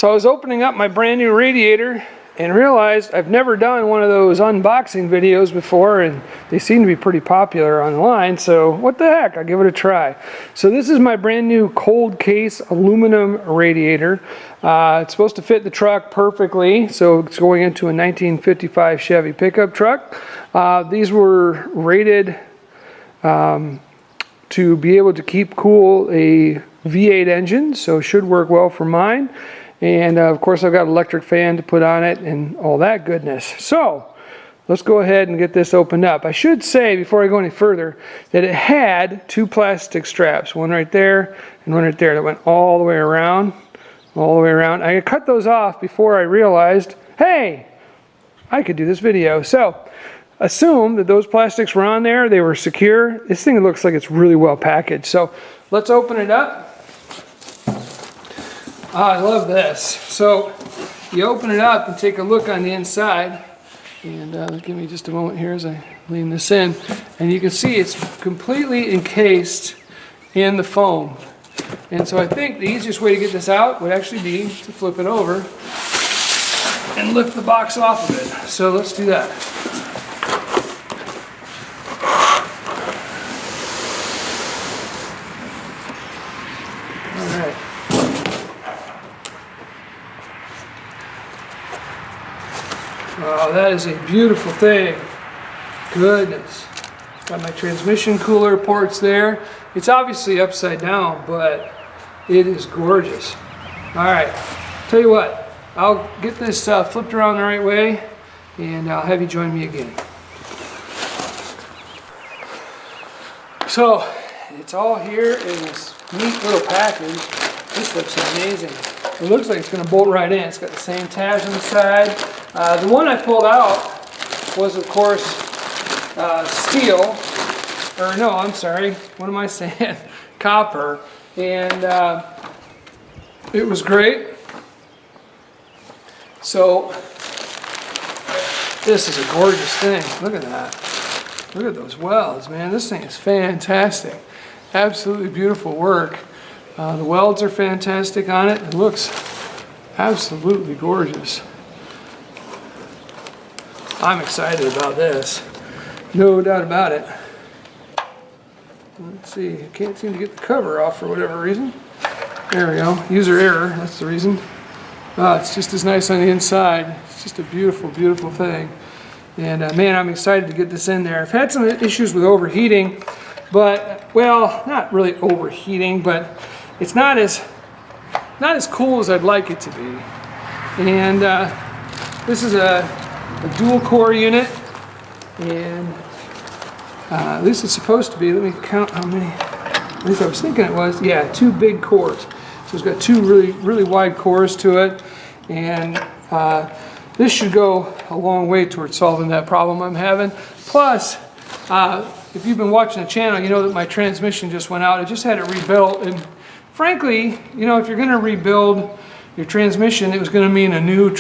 So I was opening up my brand new radiator and realized I've never done one of those unboxing videos before, and they seem to be pretty popular online, so what the heck, I'll give it a try. So this is my brand new cold case aluminum radiator. It's supposed to fit the truck perfectly, so it's going into a 1955 Chevy pickup truck. These were rated to be able to keep cool a V8 engine, so should work well for mine. And of course I've got an electric fan to put on it and all that goodness. So let's go ahead and get this opened up. I should say before I go any further that it had two plastic straps, one right there and one right there, that went all the way around, I cut those off before I realized, hey, I could do this video. So assume that those plastics were on there, they were secure. This thing looks like it's really well packaged. So let's open it up. I love this. So you open it up and take a look on the inside, and give me just a moment here as I lean this in, and you can see it's completely encased in the foam. And so I think the easiest way to get this out would actually be to flip it over and lift the box off of it. So let's do that. Oh, that is a beautiful thing. Goodness. Got my transmission cooler ports there. It's obviously upside down, but it is gorgeous. All right, tell you what, I'll get this flipped around the right way, and I'll have you join me again. So, it's all here in this neat little package. This looks amazing. It looks like it's going to bolt right in. It's got the same tabs on the side. The one I pulled out was, of course, steel. Or no, I'm sorry. What am I saying? Copper. And it was great. So this is a gorgeous thing. Look at that. Look at those welds, man. This thing is fantastic. Absolutely beautiful work. The welds are fantastic on it. It looks absolutely gorgeous. I'm excited about this. No doubt about it. Let's see. I can't seem to get the cover off for whatever reason. There we go. User error. That's the reason. It's just as nice on the inside. It's just a beautiful, beautiful thing. And man, I'm excited to get this in there. I've had some issues with overheating, but, well, not really overheating, but it's not as cool as I'd like it to be. And this is a dual core unit, and at least it's supposed to be. Let me count how many. At least I was thinking it was. Yeah, two big cores. So it's got two really wide cores to it, and this should go a long way towards solving that problem I'm having. Plus, if you've been watching the channel, you know that my transmission just went out. I just had it rebuilt, and frankly, you know, if you're going to rebuild your transmission, it was going to mean a new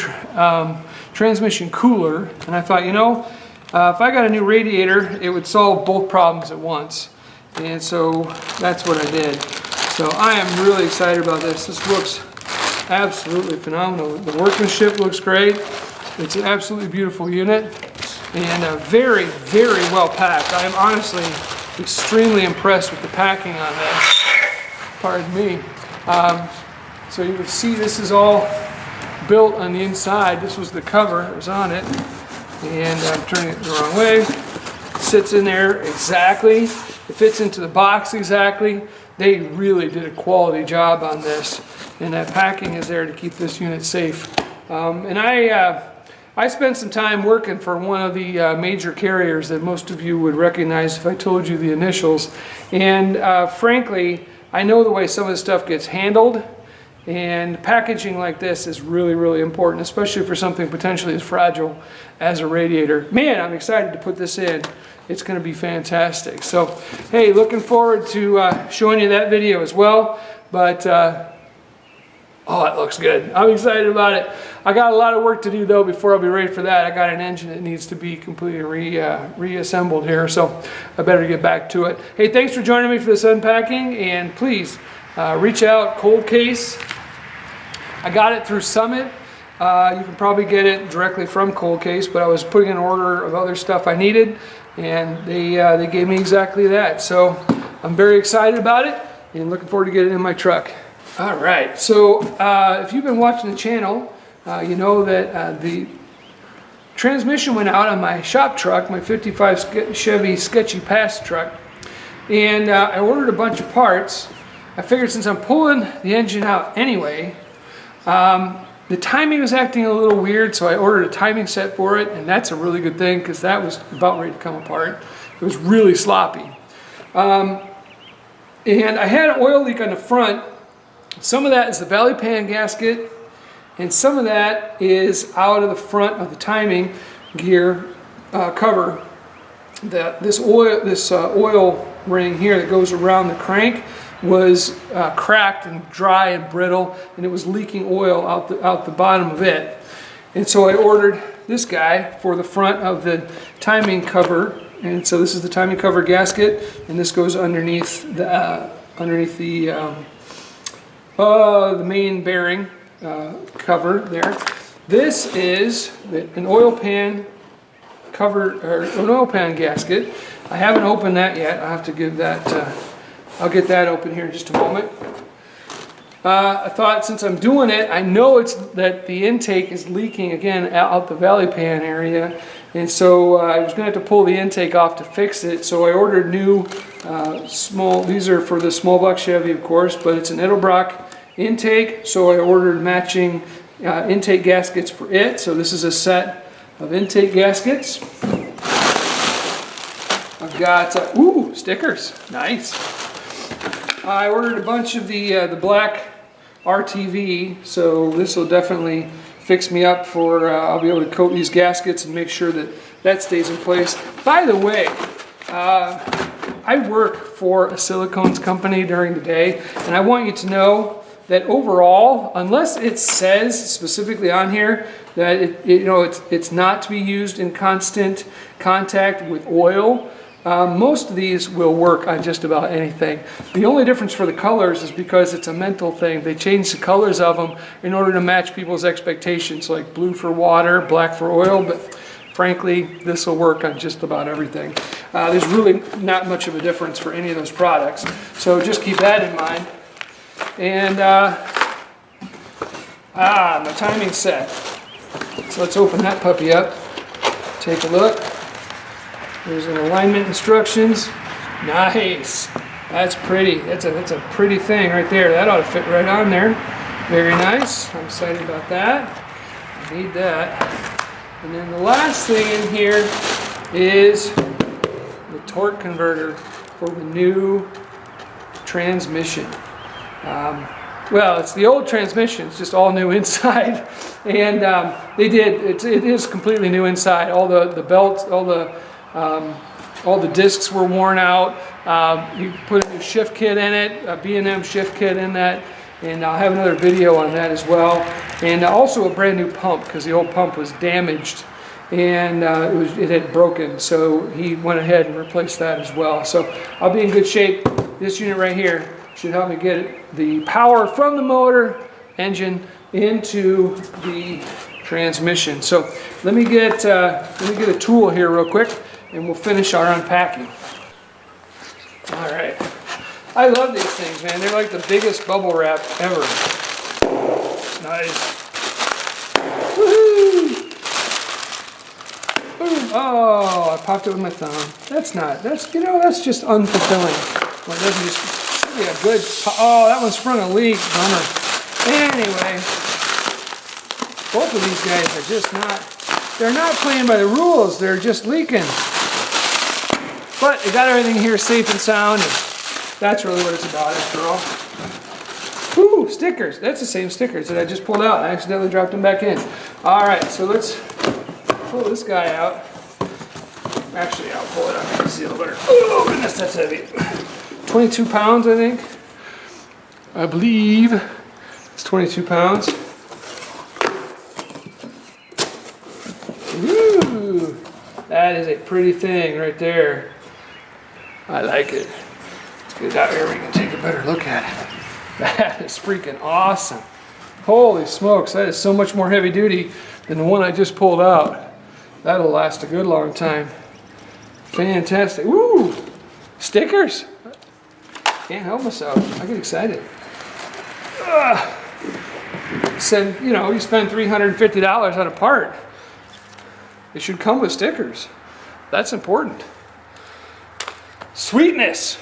transmission cooler. And I thought, you know, if I got a new radiator, it would solve both problems at once. And so that's what I did. So I am really excited about this. This looks absolutely phenomenal. The workmanship looks great. It's an absolutely beautiful unit, and very, very well packed. I am honestly extremely impressed with the packing on this. Pardon me. So you can see this is all built on the inside. This was the cover that was on it, and I'm turning it the wrong way. It sits in there exactly. It fits into the box exactly. They really did a quality job on this, and that packing is there to keep this unit safe. And I spent some time working for one of the major carriers that most of you would recognize if I told you the initials, and frankly, I know the way some of this stuff gets handled, and packaging like this is really, really important, especially for something potentially as fragile as a radiator. Man, I'm excited to put this in. It's going to be fantastic. So, hey, looking forward to showing you that video as well. But, oh, it looks good. I'm excited about it. I got a lot of work to do, though, before I'll be ready for that. I got an engine that needs to be completely reassembled here, so I better get back to it. Hey, thanks for joining me for this unpacking, and please reach out, cold case, I got it through Summit. You can probably get it directly from Cold Case, but I was putting an order of other stuff I needed, and they gave me exactly that. So I'm very excited about it and looking forward to getting it in my truck. All right, so if you've been watching the channel, you know that the transmission went out on my shop truck, my 55 Chevy Sketchy Pass truck, and I ordered a bunch of parts. I figured since I'm pulling the engine out anyway, the timing was acting a little weird, so I ordered a timing set for it, and that's a really good thing because that was about ready to come apart. It was really sloppy. And I had an oil leak on the front. Some of that is the valley pan gasket, and some of that is out of the front of the timing gear cover. This oil ring here that goes around the crank was cracked and dry and brittle, and it was leaking oil out the bottom of it. And so I ordered this guy for the front of the timing cover, and so this is the timing cover gasket, and this goes underneath the main bearing cover there. This is an oil pan cover, or an oil pan gasket. I haven't opened that yet. I'll have to give that. I'll get that open here in just a moment. I thought since I'm doing it, I know that the intake is leaking again out the valley pan area, and so I was going to have to pull the intake off to fix it. So I ordered new small. These are for the small block Chevy, of course, but it's an Edelbrock intake. So I ordered matching intake gaskets for it. So this is a set of intake gaskets. I've got stickers. Nice. I ordered a bunch of the black RTV, so this will definitely fix me up for, I'll be able to coat these gaskets and make sure that that stays in place. By the way, I work for a silicones company during the day, and I want you to know that overall, unless it says specifically on here that it's not to be used in constant contact with oil, most of these will work on just about anything. The only difference for the colors is because it's a mental thing. They change the colors of them in order to match people's expectations, like blue for water, black for oil, but frankly, this will work on just about everything. There's really not much of a difference for any of those products, so just keep that in mind. And my timing set. So let's open that puppy up, take a look. There's an alignment instructions. Nice. That's pretty. That's a pretty thing right there. That ought to fit right on there. Very nice. I'm excited about that. I need that. And then the last thing in here is the torque converter for the new transmission. Well, it's the old transmission. It's just all new inside, and it is completely new inside. All the belts, all the discs were worn out. You put a new shift kit in it, a B&M shift kit in that, and I'll have another video on that as well. And also a brand new pump, because the old pump was damaged and it had broken. So he went ahead and replaced that as well. So I'll be in good shape. This unit right here should help me get the power from the motor engine into the transmission. So let me get a tool here real quick, and we'll finish our unpacking. All right. I love these things, man. They're like the biggest bubble wrap ever. It's nice. Woohoo! Oh, I popped it with my thumb. That's just unfulfilling. Well, it doesn't just be a good. Oh, that one sprung a leak. Bummer. Anyway, both of these guys are just not. They're not playing by the rules. They're just leaking. But they got everything here safe and sound, and that's really what it's about after all. Ooh, stickers. That's the same stickers that I just pulled out. I accidentally dropped them back in. All right, so let's pull this guy out. Actually, I'll pull it out. I can see a little better. Oh, goodness, that's heavy. 22 pounds, I think. I believe it's 22 pounds. Ooh, that is a pretty thing right there. I like it. Let's get it out here. We can take a better look at it. That is freaking awesome. Holy smokes, that is so much more heavy duty than the one I just pulled out. That'll last a good long time. Fantastic. Woo! Stickers? Can't help myself. I get excited. Said, you know, you spend $350 on a part. It should come with stickers. That's important. Sweetness.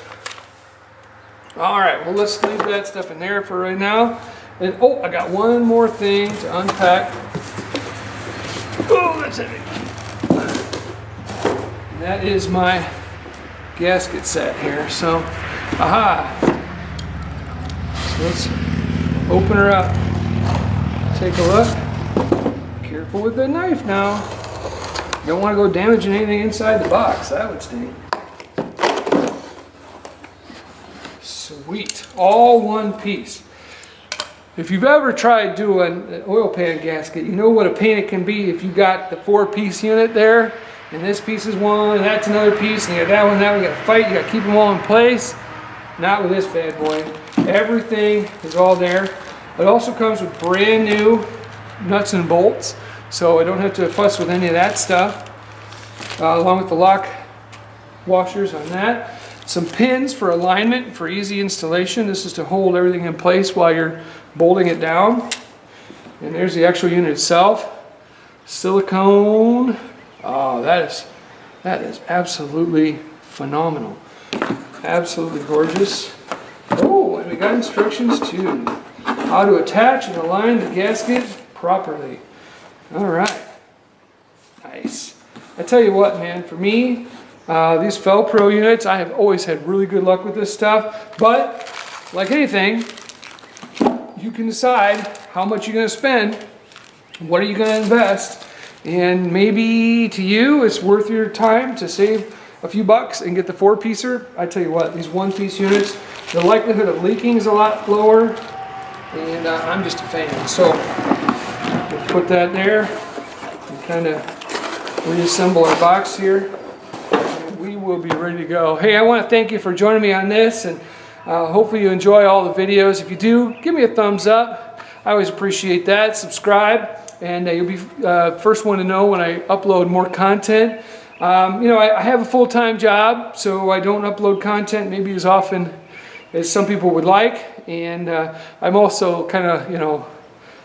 All right, well, let's leave that stuff in there for right now. And oh, I got one more thing to unpack. Oh, that's heavy. And that is my gasket set here. So, aha. So let's open her up. Take a look. Careful with the knife now. Don't want to go damaging anything inside the box. That would stink. Sweet. All one piece. If you've ever tried doing an oil pan gasket, you know what a pain it can be if you got the 4-piece unit there, and this piece is one, and that's another piece, and you got that one, you got to fight, you got to keep them all in place. Not with this bad boy. Everything is all there. It also comes with brand new nuts and bolts, so I don't have to fuss with any of that stuff. Along with the lock washers on that. Some pins for alignment for easy installation. This is to hold everything in place while you're bolting it down. And there's the actual unit itself. Silicone. Oh, that is absolutely phenomenal. Absolutely gorgeous. Oh, and we got instructions too. How to attach and align the gasket properly. All right. Nice. I tell you what, man, for me, these Fel-Pro units, I have always had really good luck with this stuff. But, like anything, you can decide how much you're going to spend, what are you going to invest, and maybe to you it's worth your time to save a few bucks and get the 4-piecer. I tell you what, these 1-piece units, the likelihood of leaking is a lot lower, and I'm just a fan. So, we'll put that there and kind of reassemble our box here. We will be ready to go. Hey, I want to thank you for joining me on this, and hopefully you enjoy all the videos. If you do, give me a thumbs up. I always appreciate that. Subscribe, and you'll be first one to know when I upload more content. You know, I have a full-time job, so I don't upload content maybe as often as some people would like, and I'm also kind of, you know,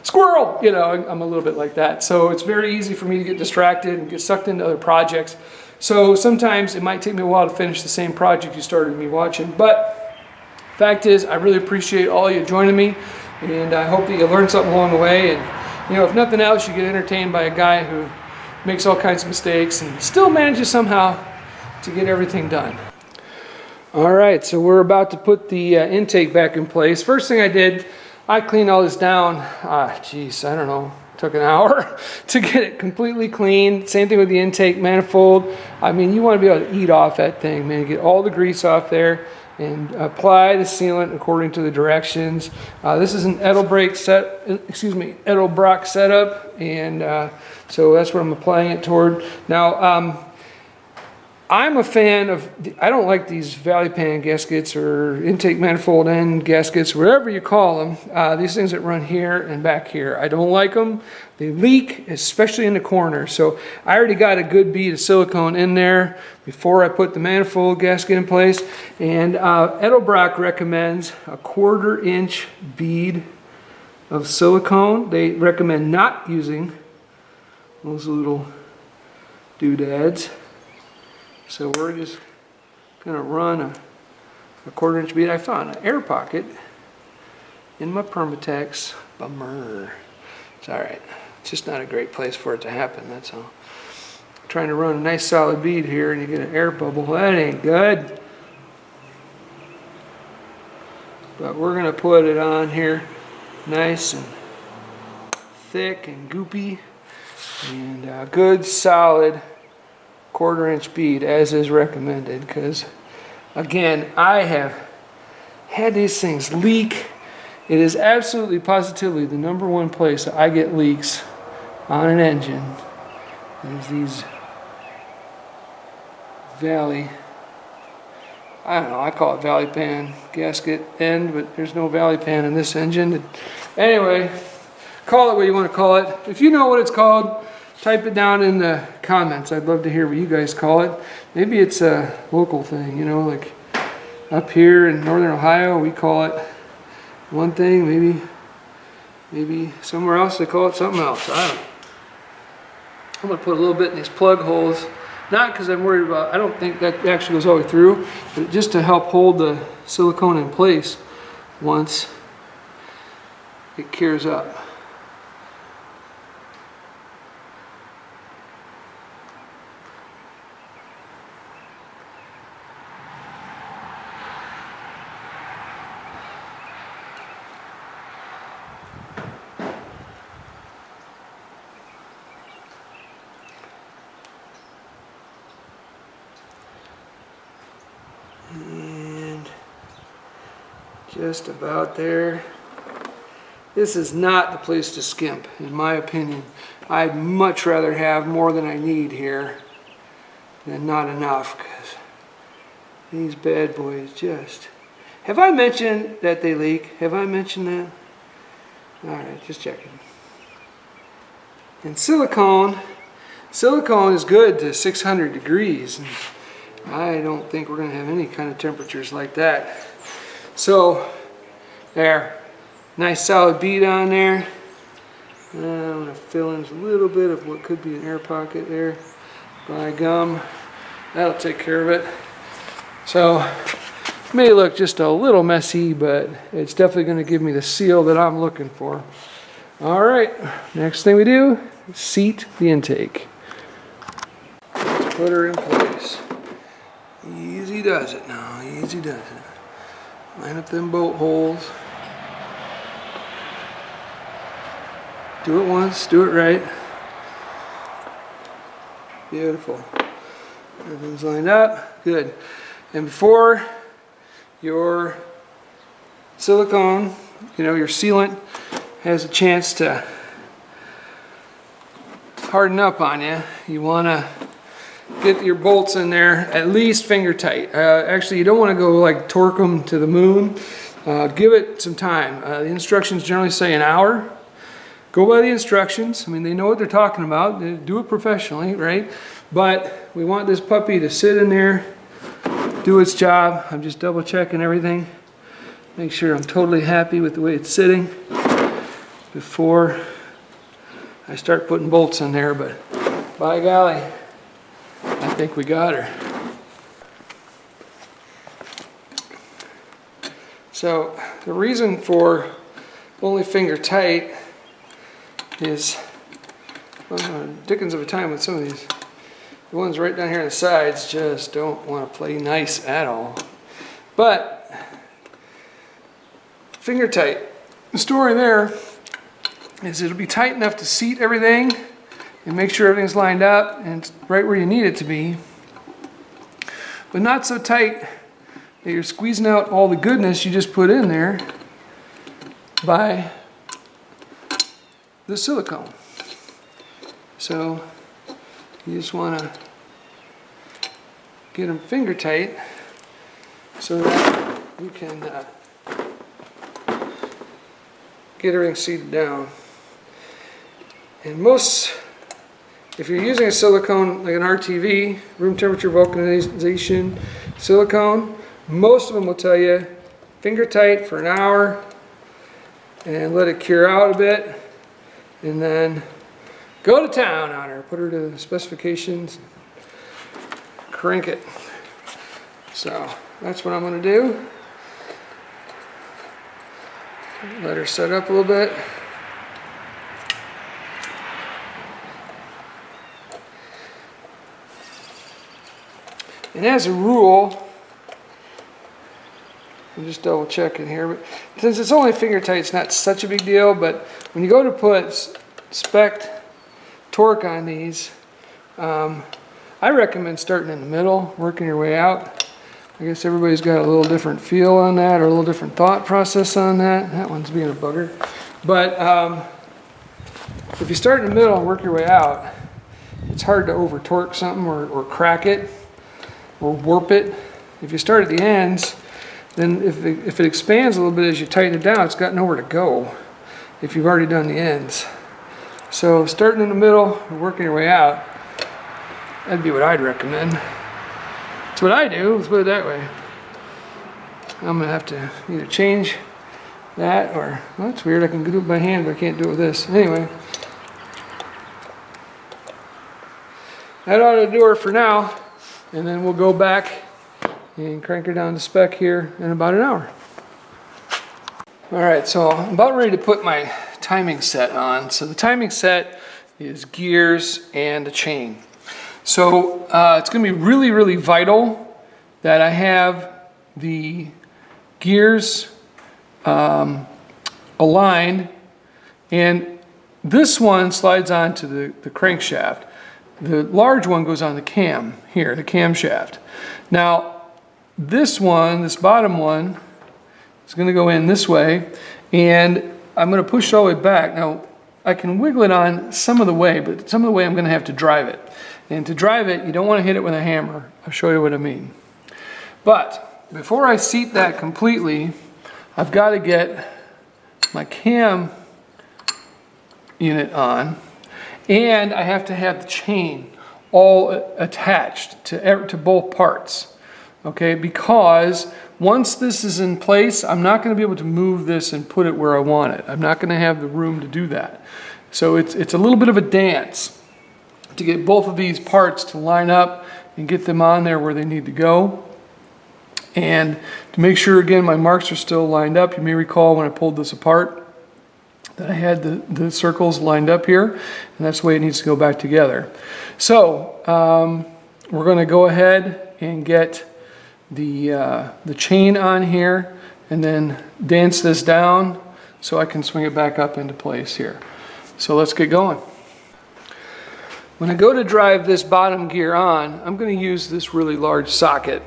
squirrel, you know, I'm a little bit like that. So it's very easy for me to get distracted and get sucked into other projects. So sometimes it might take me a while to finish the same project you started me watching. But fact is, I really appreciate all you joining me, and I hope that you learned something along the way. And you know, if nothing else, you get entertained by a guy who makes all kinds of mistakes and still manages somehow to get everything done. All right, so we're about to put the intake back in place. First thing I did, I cleaned all this down. Geez, I don't know. Took an hour to get it completely clean. Same thing with the intake manifold. I mean, you want to be able to eat off that thing, man. Get all the grease off there and apply the sealant according to the directions. This is an Edelbrock setup, and so that's what I'm applying it toward. Now, I'm a fan of, I don't like these valley pan gaskets or intake manifold end gaskets, whatever you call them. These things that run here and back here. I don't like them. They leak, especially in the corner. So I already got a good bead of silicone in there before I put the manifold gasket in place. And Edelbrock recommends a 1/4 inch bead of silicone. They recommend not using those little doodads. So we're just going to run a 1/4 inch bead. I found an air pocket in my Permatex. Bummer. It's alright. It's just not a great place for it to happen, that's all. I'm trying to run a nice solid bead here and you get an air bubble. That ain't good. But we're going to put it on here nice and thick and goopy. And a good solid 1/4 inch bead as is recommended, because again, I have had these things leak. It is absolutely positively the #1 place that I get leaks on an engine is these valley, I don't know, I call it valley pan gasket end, but there's no valley pan in this engine. Anyway, Call it what you want to call it. If you know what it's called, type it down in the comments. I'd love to hear what you guys call it. Maybe it's a local thing, you know, like up here in northern Ohio, we call it one thing. Maybe somewhere else they call it something else. I don't know. I'm going to put a little bit in these plug holes. Not because I'm worried about, I don't think that actually goes all the way through, but just to help hold the silicone in place once it cures up. And just about there. This is not the place to skimp, in my opinion. I'd much rather have more than I need here than not enough, because these bad boys just... Have I mentioned that they leak? Have I mentioned that? Alright, just checking. And silicone is good to 600 degrees. And I don't think we're going to have any kind of temperatures like that. So, there. Nice solid bead on there. I'm going to fill in a little bit of what could be an air pocket there by gum. That'll take care of it. So, it may look just a little messy, but it's definitely going to give me the seal that I'm looking for. Alright, next thing we do is seat the intake. Let's put her in place. Easy does it now, easy does it. Line up them bolt holes. Do it once, do it right. Beautiful. Everything's lined up, good. And before your silicone, your sealant has a chance to harden up on you, you want to get your bolts in there at least finger tight. Actually, you don't want to go like torque them to the moon. Give it some time. The instructions generally say an hour. Go by the instructions. I mean, they know what they're talking about. They do it professionally, right? But we want this puppy to sit in there, do its job. I'm just double checking everything. Make sure I'm totally happy with the way it's sitting before I start putting bolts in there. But by golly, I think we got her. So the reason for only finger tight is dickens of a time with some of these. The ones right down here on the sides just don't want to play nice at all. But finger tight. The story there is it'll be tight enough to seat everything and make sure everything's lined up and it's right where you need it to be. But not so tight that you're squeezing out all the goodness you just put in there by the silicone. So you just want to get them finger tight so that you can get everything seated down. And if you're using a silicone like an RTV, room temperature vulcanization silicone, most of them will tell you finger tight for an hour and let it cure out a bit, and then go to town on her. Put her to the specifications, crank it. So that's what I'm going to do. Let her set up a little bit. And as a rule, I'm just double checking here, but since it's only finger tight, it's not such a big deal. But when you go to put spec torque on these, I recommend starting in the middle, working your way out. I guess everybody's got a little different feel on that, or a little different thought process on that. That one's being a bugger. But if you start in the middle and work your way out, it's hard to over torque something or crack it or warp it. If you start at the ends, then if it expands a little bit as you tighten it down, it's got nowhere to go. if you've already done the ends. So starting in the middle and working your way out, that'd be what I'd recommend. That's what I do, let's put it that way. I'm gonna have to either change that or, well, that's weird, I can do it by hand, but I can't do it with this. Anyway, that ought to do it for now, and then we'll go back and crank her down to spec here in about an hour. All right, so I'm about ready to put my timing set on. So the timing set is gears and a chain. So it's gonna be really, really vital that I have the gears aligned, and this one slides onto the crankshaft. The large one goes on the cam here, the camshaft. Now this one, this bottom one, is going to go in this way, and I'm going to push it all the way back. Now I can wiggle it on some of the way, but some of the way I'm going to have to drive it. And to drive it, you don't want to hit it with a hammer. I'll show you what I mean. But before I seat that completely, I've got to get my cam unit on, and I have to have the chain all attached to both parts, okay? Because once this is in place, I'm not going to be able to move this and put it where I want it. I'm not going to have the room to do that. So it's a little bit of a dance to get both of these parts to line up and get them on there where they need to go. And to make sure, again, my marks are still lined up. You may recall when I pulled this apart that I had the circles lined up here, and that's the way it needs to go back together. So we're going to go ahead and get the chain on here and then dance this down so I can swing it back up into place here. So let's get going. When I go to drive this bottom gear on, I'm going to use this really large socket.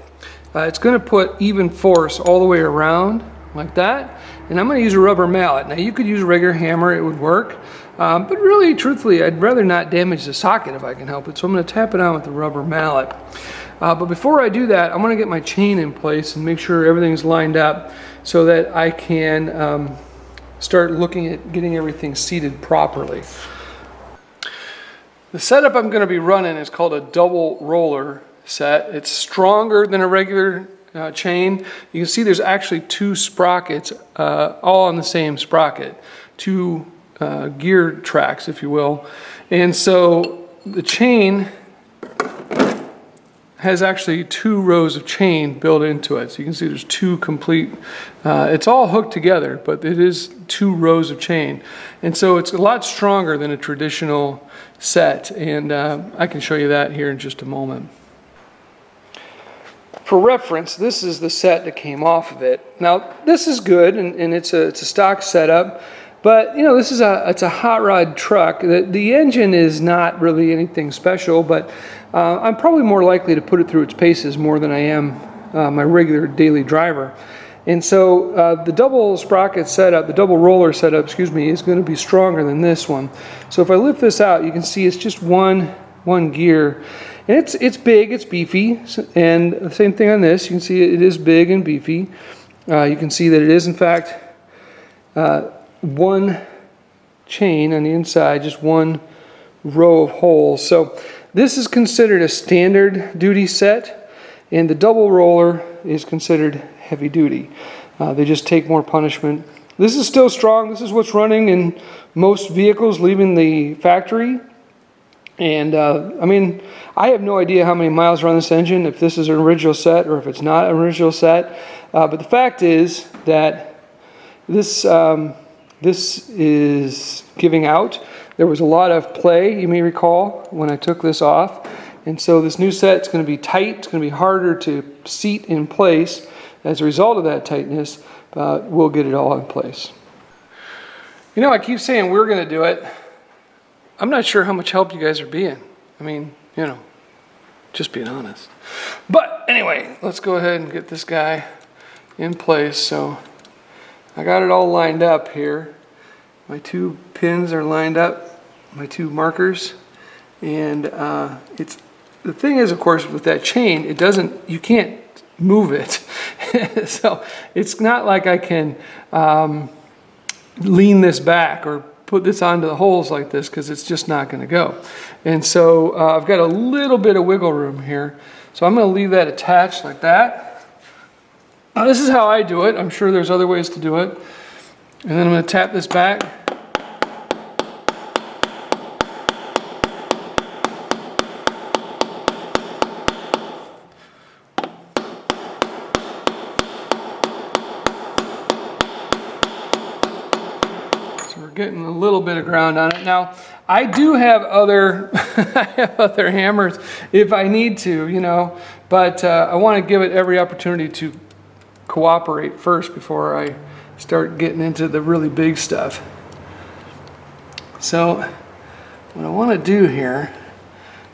It's going to put even force all the way around like that, and I'm going to use a rubber mallet. Now you could use a regular hammer, it would work, but really truthfully I'd rather not damage the socket if I can help it, so I'm going to tap it on with the rubber mallet. But before I do that, I'm going to get my chain in place and make sure everything's lined up so that I can start looking at getting everything seated properly. The setup I'm going to be running is called a double roller set. It's stronger than a regular chain. You can see there's actually two sprockets all on the same sprocket, two gear tracks, if you will. And so the chain has actually two rows of chain built into it. So you can see there's two complete, it's all hooked together, but it is two rows of chain. And so it's a lot stronger than a traditional set, and I can show you that here in just a moment. For reference, this is the set that came off of it. Now this is good, and it's a stock setup, but you know, this is it's a hot rod truck. The engine is not really anything special, but I'm probably more likely to put it through its paces more than I am my regular daily driver. And so the double sprocket setup, the double roller setup, excuse me, is going to be stronger than this one. So if I lift this out, you can see it's just one gear. And it's big, it's beefy, and the same thing on this. You can see it is big and beefy. You can see that it is in fact one chain on the inside, just one row of holes. So this is considered a standard duty set, and the double roller is considered heavy duty. They just take more punishment. This is still strong. This is what's running in most vehicles leaving the factory. And I mean, I have no idea how many miles are on this engine, if this is an original set or if it's not an original set. But the fact is that this is giving out. There was a lot of play, you may recall, when I took this off. And so this new set is going to be tight. It's going to be harder to seat in place. As a result of that tightness, we'll get it all in place. You know, I keep saying we're going to do it. I'm not sure how much help you guys are being. I mean, you know, just being honest. But anyway, let's go ahead and get this guy in place. So I got it all lined up here. My two pins are lined up, my two markers. And the thing is, of course, with that chain, you can't move it. So it's not like I can lean this back or put this onto the holes like this, because it's just not going to go. And so I've got a little bit of wiggle room here. So I'm going to leave that attached like that. Now this is how I do it. I'm sure there's other ways to do it. And then I'm going to tap this back. Getting a little bit of ground on it. Now, I do have other other hammers if I need to, you know, but I want to give it every opportunity to cooperate first before I start getting into the really big stuff. So, what I want to do here,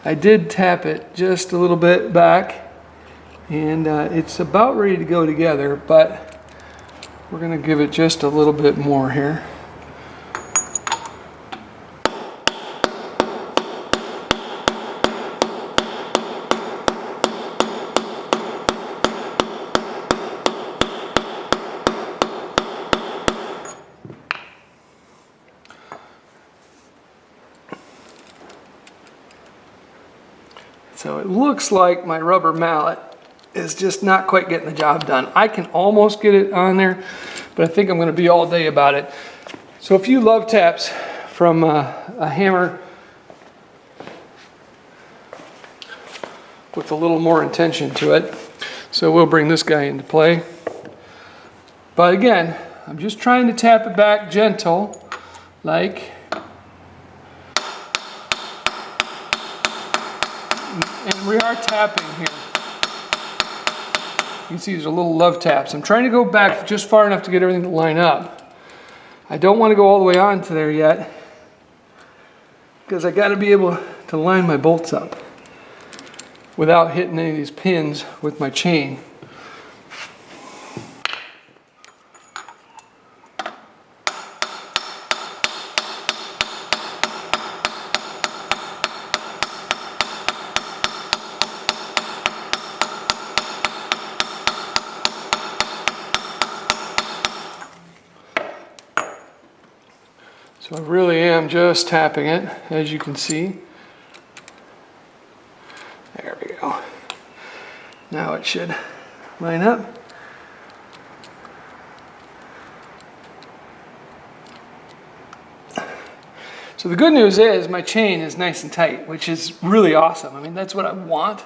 I did tap it just a little bit back, and it's about ready to go together, but we're going to give it just a little bit more here. So it looks like my rubber mallet is just not quite getting the job done. I can almost get it on there, but I think I'm going to be all day about it. So a few love taps from a hammer with a little more intention to it. So we'll bring this guy into play. But again, I'm just trying to tap it back gentle, like. And we are tapping here. You can see these are little love taps. I'm trying to go back just far enough to get everything to line up. I don't want to go all the way onto there yet, because I got to be able to line my bolts up without hitting any of these pins with my chain. So I really am just tapping it, as you can see. There we go. Now it should line up. So the good news is my chain is nice and tight, which is really awesome. I mean, that's what I want.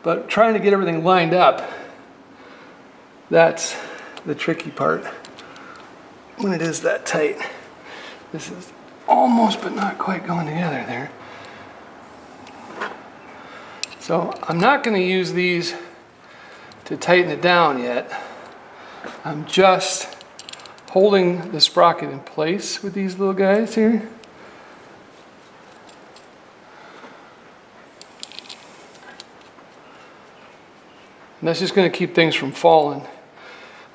But trying to get everything lined up, that's the tricky part when it is that tight. This is almost but not quite going together there. So I'm not going to use these to tighten it down yet. I'm just holding the sprocket in place with these little guys here. And that's just going to keep things from falling.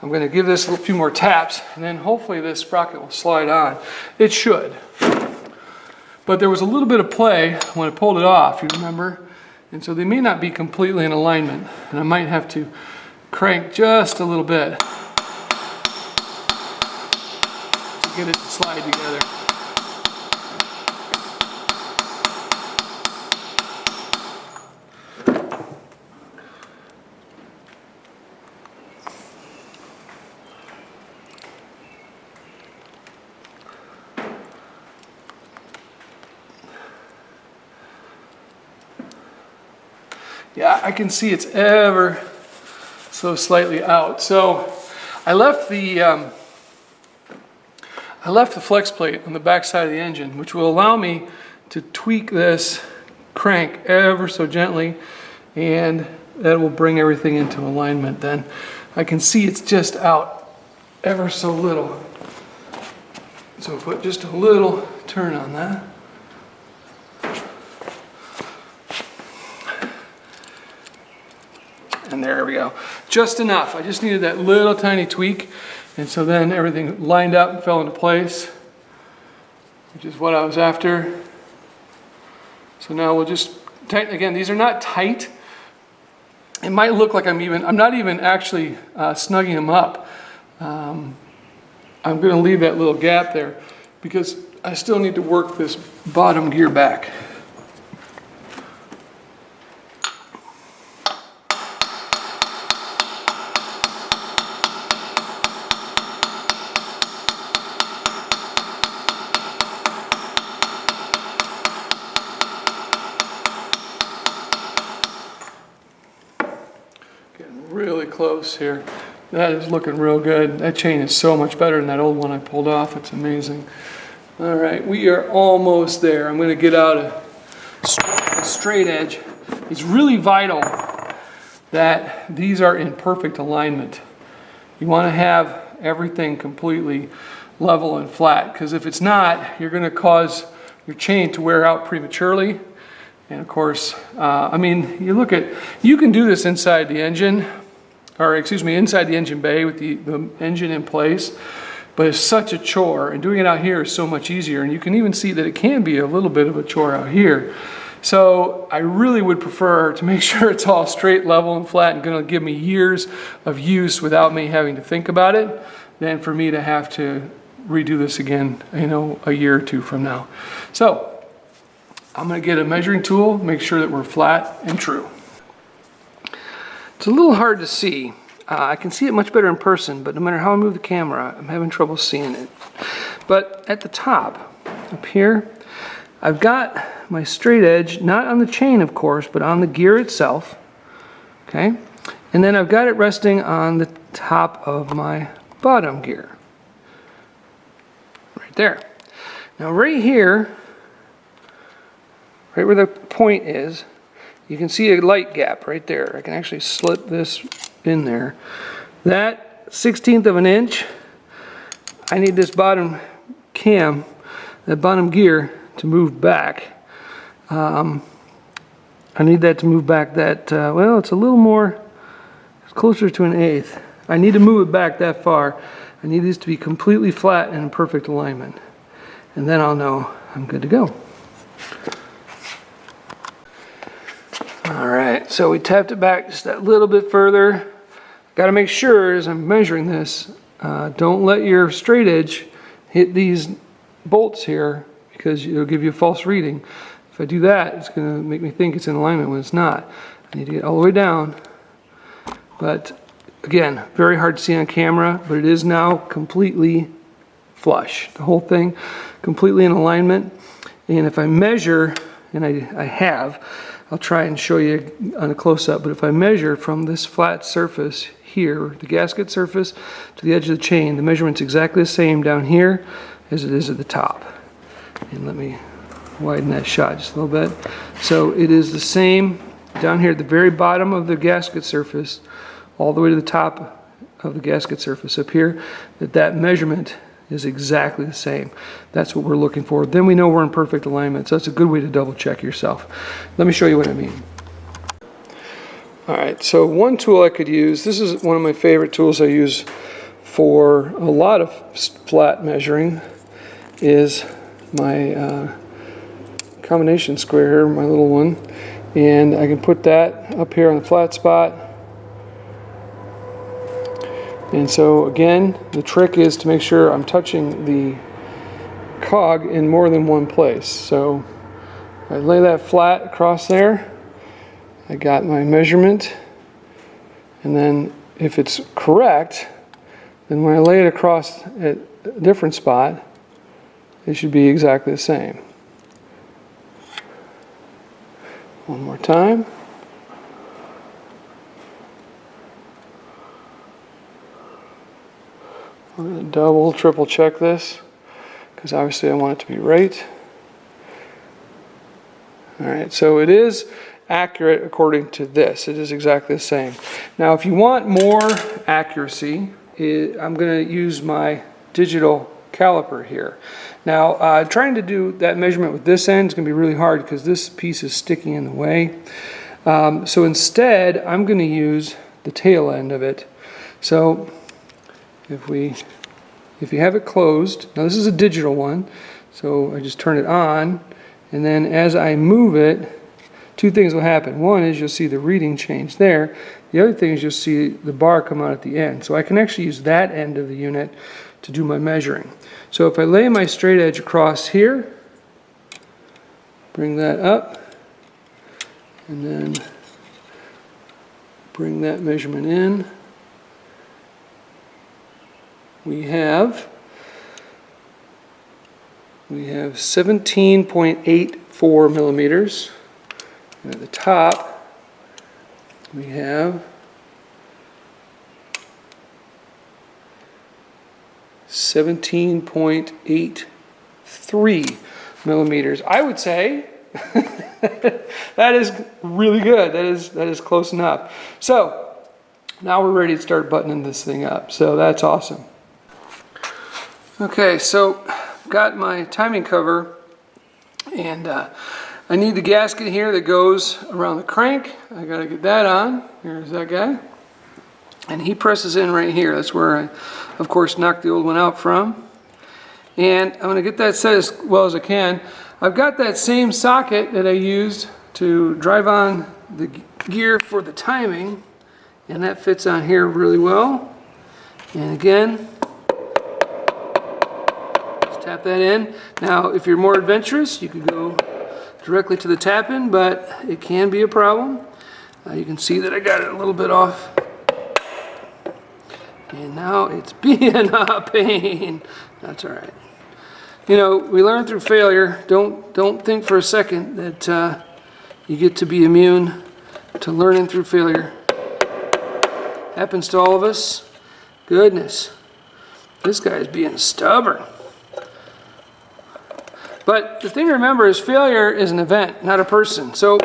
I'm going to give this a few more taps, and then hopefully this sprocket will slide on. It should. But there was a little bit of play when I pulled it off, you remember? And so they may not be completely in alignment, and I might have to crank just a little bit to get it to slide together. Yeah, I can see it's ever so slightly out. So I left the flex plate on the back side of the engine, which will allow me to tweak this crank ever so gently, and that will bring everything into alignment. Then I can see it's just out ever so little. So put just a little turn on that. And there we go. Just enough. I just needed that little tiny tweak. And so then everything lined up and fell into place, which is what I was after. So now we'll just tighten. Again, these are not tight. It might look like I'm not even actually snugging them up. I'm going to leave that little gap there because I still need to work this bottom gear back. Really close here. That is looking real good. That chain is so much better than that old one I pulled off. It's amazing. All right, we are almost there. I'm going to get out a straight edge. It's really vital that these are in perfect alignment. You want to have everything completely level and flat, because if it's not, you're going to cause your chain to wear out prematurely. And of course, I mean, you can do this inside the engine, or excuse me, inside the engine bay with the engine in place, but it's such a chore, and doing it out here is so much easier. And you can even see that it can be a little bit of a chore out here. So I really would prefer to make sure it's all straight, level, and flat, and going to give me years of use without me having to think about it, than for me to have to redo this again, you know, a year or two from now. So I'm going to get a measuring tool, make sure that we're flat and true. It's a little hard to see. I can see it much better in person, but no matter how I move the camera, I'm having trouble seeing it. But at the top, up here, I've got my straight edge, not on the chain, of course, but on the gear itself. Okay? And then I've got it resting on the top of my bottom gear. Right there. Now right here, right where the point is, you can see a light gap right there. I can actually slip this in there. That 1/16 of an inch, I need this bottom cam, that bottom gear, to move back. I need that to move back that, well, it's a little more, it's closer to 1/8. I need to move it back that far. I need these to be completely flat and in perfect alignment. And then I'll know I'm good to go. All right, so we tapped it back just that little bit further. Got to make sure as I'm measuring this, don't let your straight edge hit these bolts here, because it'll give you a false reading. If I do that, it's going to make me think it's in alignment when it's not. I need to get all the way down. But again, very hard to see on camera, but it is now completely flush. The whole thing completely in alignment. And if I measure, and I have, I'll try and show you on a close-up, but if I measure from this flat surface here, the gasket surface, to the edge of the chain, the measurement's exactly the same down here as it is at the top. And let me widen that shot just a little bit. So it is the same down here at the very bottom of the gasket surface, all the way to the top of the gasket surface up here, that measurement is exactly the same. That's what we're looking for. Then we know we're in perfect alignment. So that's a good way to double check yourself. Let me show you what I mean. All right, so one tool I could use, this is one of my favorite tools I use for a lot of flat measuring, is my combination square here, my little one. And I can put that up here on the flat spot. And so again, the trick is to make sure I'm touching the cog in more than one place. So I lay that flat across there. I got my measurement. And then if it's correct, then when I lay it across at a different spot, it should be exactly the same. One more time. I'm going to double, triple check this, because obviously I want it to be right. All right, so it is accurate according to this. It is exactly the same. Now, if you want more accuracy, I'm going to use my digital caliper here. Now, trying to do that measurement with this end is going to be really hard because this piece is sticking in the way. So instead, I'm going to use the tail end of it. So if you have it closed, now this is a digital one, so I just turn it on, and then as I move it, two things will happen. One is you'll see the reading change there. The other thing is you'll see the bar come out at the end. So I can actually use that end of the unit to do my measuring. So if I lay my straight edge across here, bring that up, and then bring that measurement in, we have 17.84 millimeters. And at the top, we have 17.83 millimeters. I would say that is really good. That is close enough. So now we're ready to start buttoning this thing up. So that's awesome. Okay, so got my timing cover, and I need the gasket here that goes around the crank. I got to get that on. Here's that guy. And he presses in right here. That's where I, of course, knocked the old one out from. And I'm going to get that set as well as I can. I've got that same socket that I used to drive on the gear for the timing, and that fits on here really well. And again, just tap that in. Now, if you're more adventurous, you could go directly to the tap-in, but it can be a problem. You can see that I got it a little bit off. And now it's being a pain. That's all right. You know, we learn through failure. Don't think for a second that you get to be immune to learning through failure. Happens to all of us. Goodness, this guy's being stubborn. But the thing to remember is failure is an event, not a person. So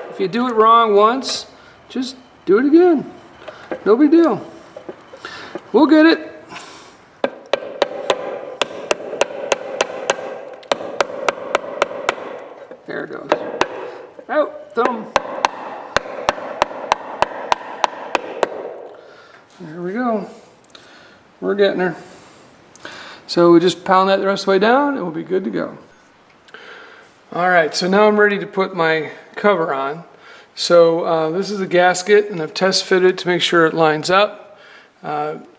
if you do it wrong once, just do it again. No big deal. We'll get it. There it goes. Out, thumb. There we go. We're getting her. So we just pound that the rest of the way down and we'll be good to go. Alright, so now I'm ready to put my cover on. So this is the gasket, and I've test fitted to make sure it lines up.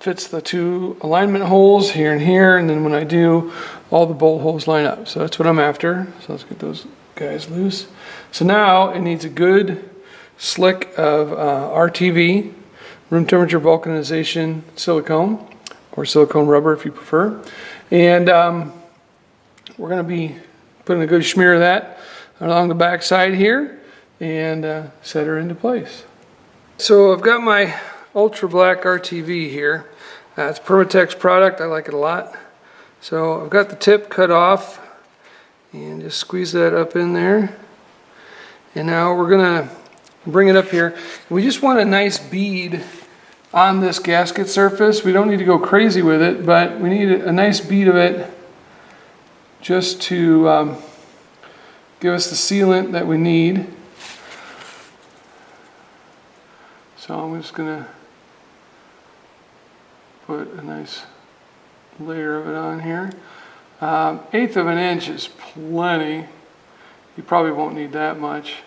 Fits the two alignment holes here and here, and then when I do, all the bolt holes line up. So that's what I'm after. So let's get those guys loose. So now it needs a good slick of RTV, room temperature vulcanization silicone, or silicone rubber if you prefer. And we're going to be putting a good smear of that along the back side here and set her into place. So I've got my ultra black RTV here. It's a Permatex product. I like it a lot. So I've got the tip cut off and just squeeze that up in there. And now we're going to bring it up here. We just want a nice bead on this gasket surface. We don't need to go crazy with it, but we need a nice bead of it just to give us the sealant that we need. So I'm just going to put a nice layer of it on here. 1/8 of an inch is plenty. You probably won't need that much.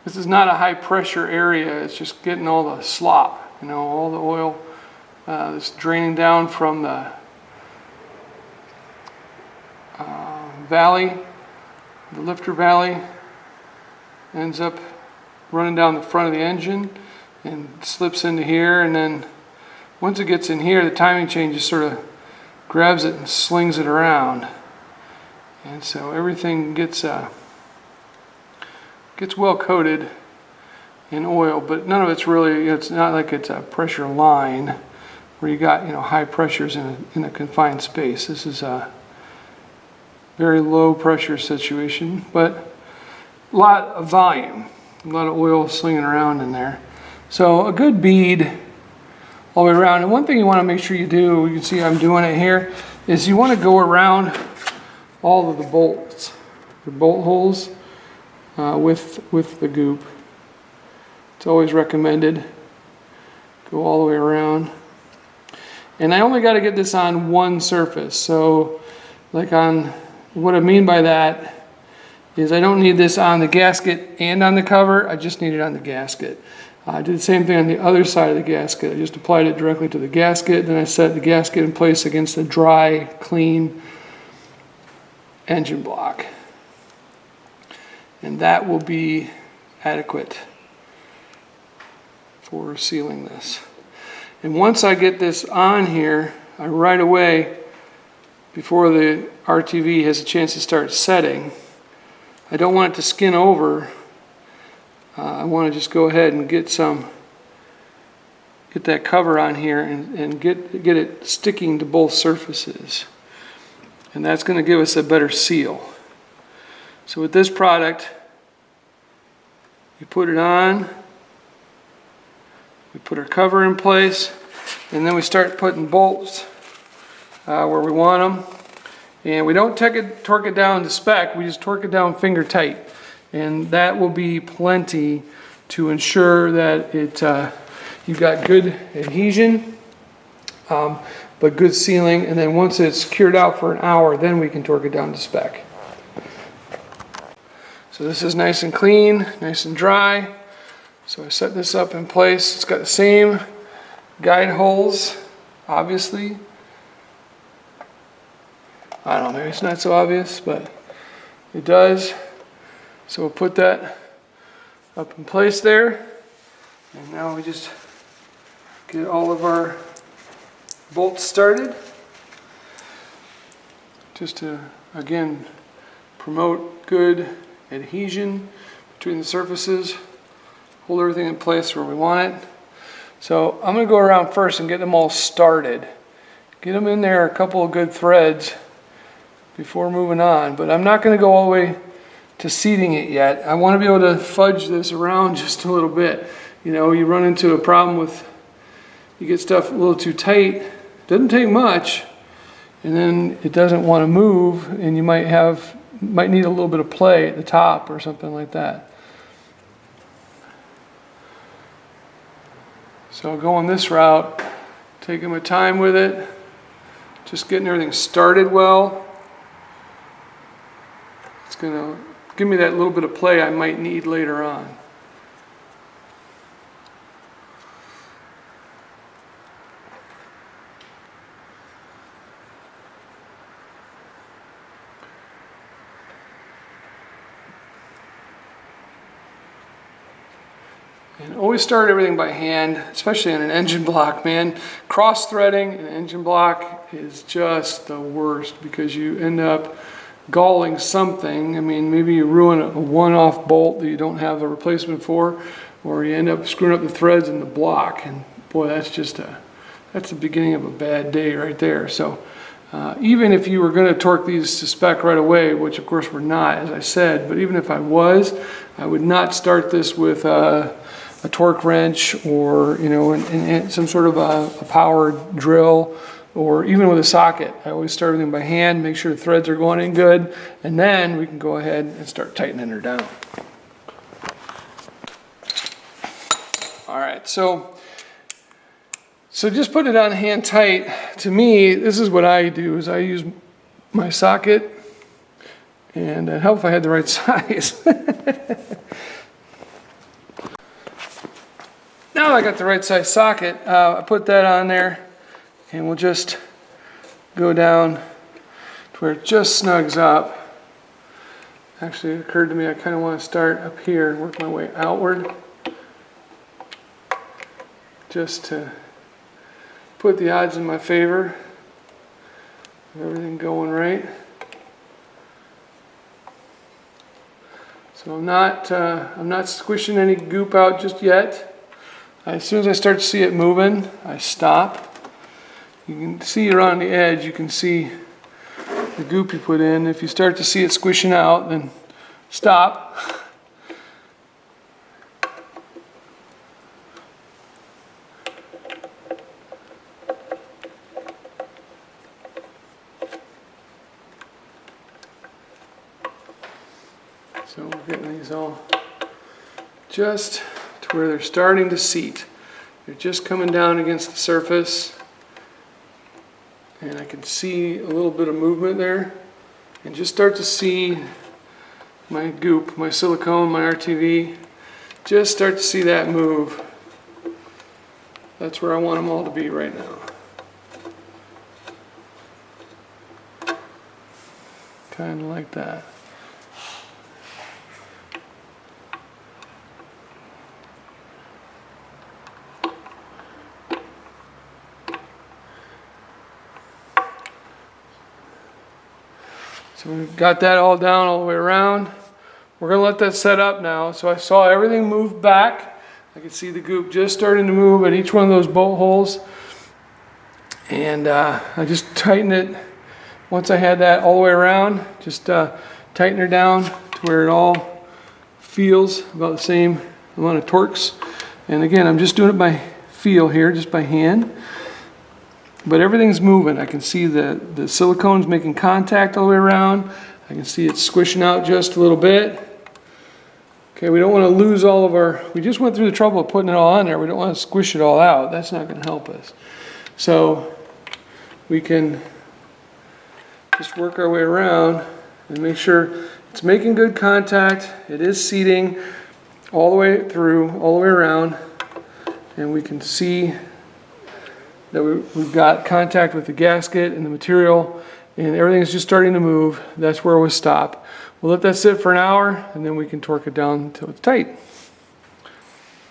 This is not a high pressure area. It's just getting all the slop, you know, all the oil that's draining down from the valley, the lifter valley, ends up running down the front of the engine and slips into here, and then once it gets in here, the timing chain just sort of grabs it and slings it around, and so everything gets well coated in oil, but none of it's really, it's not like it's a pressure line where you got, you know, high pressures in a confined space. This is a very low pressure situation, but a lot of volume, a lot of oil slinging around in there. So a good bead all the way around. And one thing you want to make sure you do, you can see I'm doing it here, is you want to go around all of the bolts, the bolt holes, with the goop. It's always recommended. Go all the way around. And I only got to get this on one surface. So like on, what I mean by that is I don't need this on the gasket and on the cover. I just need it on the gasket. I did the same thing on the other side of the gasket. I just applied it directly to the gasket, then I set the gasket in place against a dry, clean engine block. And that will be adequate for sealing this. And once I get this on here, I right away, before the RTV has a chance to start setting, I don't want it to skin over. I want to just go ahead and get that cover on here and get it sticking to both surfaces. And that's going to give us a better seal. So with this product, you put it on, we put our cover in place, and then we start putting bolts where we want them. And we don't torque it down to spec, we just torque it down finger tight. And that will be plenty to ensure that you've got good adhesion, but good sealing. And then once it's cured out for an hour, then we can torque it down to spec. So this is nice and clean, nice and dry. So I set this up in place. It's got the same guide holes, obviously. I don't know, maybe it's not so obvious, but it does. So we'll put that up in place there. And now we just get all of our bolts started. Just to, again, promote good adhesion between the surfaces. Hold everything in place where we want it. So I'm going to go around first and get them all started. Get them in there, a couple of good threads before moving on. But I'm not going to go all the way to seating it yet. I want to be able to fudge this around just a little bit. You know, you run into a problem with, you get stuff a little too tight. Doesn't take much, and then it doesn't want to move, and you might need a little bit of play at the top or something like that. So going this route, taking my time with it, just getting everything started well. It's going to give me that little bit of play I might need later on. And always start everything by hand, especially on an engine block, man. Cross-threading an engine block is just the worst because you end up galling something. I mean, maybe you ruin a one-off bolt that you don't have a replacement for, or you end up screwing up the threads in the block. And boy, that's the beginning of a bad day right there. So even if you were going to torque these to spec right away, which of course we're not, as I said, but even if I was, I would not start this with a torque wrench or, you know, some sort of a power drill, or even with a socket. I always start everything by hand, make sure the threads are going in good, and then we can go ahead and start tightening her down. All right, so just put it on hand tight. To me, this is what I do, is I use my socket, and it'd help if I had the right size. Now I got the right size socket, I put that on there, and we'll just go down to where it just snugs up. Actually, it occurred to me I kind of want to start up here and work my way outward, just to put the odds in my favor of everything going right. So I'm not squishing any goop out just yet. As soon as I start to see it moving, I stop. You can see around the edge, you can see the goop you put in. If you start to see it squishing out, then stop. So we're getting these all just to where they're starting to seat. They're just coming down against the surface. And I can see a little bit of movement there. And just start to see my goop, my silicone, my RTV. Just start to see that move. That's where I want them all to be right now. Kind of like that. So we've got that all down all the way around. We're going to let that set up now. So I saw everything move back. I could see the goop just starting to move at each one of those bolt holes. And I just tightened it. Once I had that all the way around, just tighten her down to where it all feels about the same amount of torques. And again, I'm just doing it by feel here, just by hand. But everything's moving. I can see the silicone's making contact all the way around. I can see it squishing out just a little bit. Okay, we don't want to lose all of our, we just went through the trouble of putting it all on there. We don't want to squish it all out. That's not going to help us. So we can just work our way around and make sure it's making good contact. It is seating all the way through, all the way around. And we can see that we've got contact with the gasket and the material, and everything's just starting to move. That's where we'll stop. We'll let that sit for an hour, and then we can torque it down until it's tight.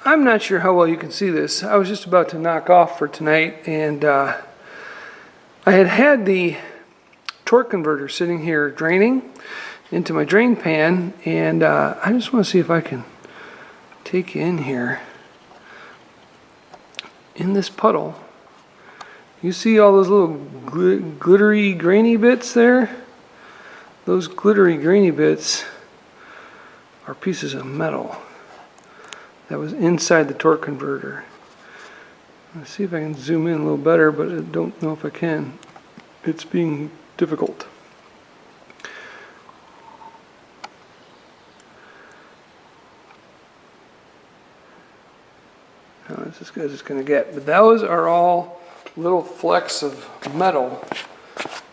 I'm not sure how well you can see this. I was just about to knock off for tonight, and I had the torque converter sitting here draining into my drain pan, and I just want to see if I can take you in here. In this puddle, you see all those little glittery, grainy bits there? Those glittery, grainy bits are pieces of metal that was inside the torque converter. Let's see if I can zoom in a little better, but I don't know if I can. It's being difficult. Now, that's as good as it's going to get. But those are all little flecks of metal.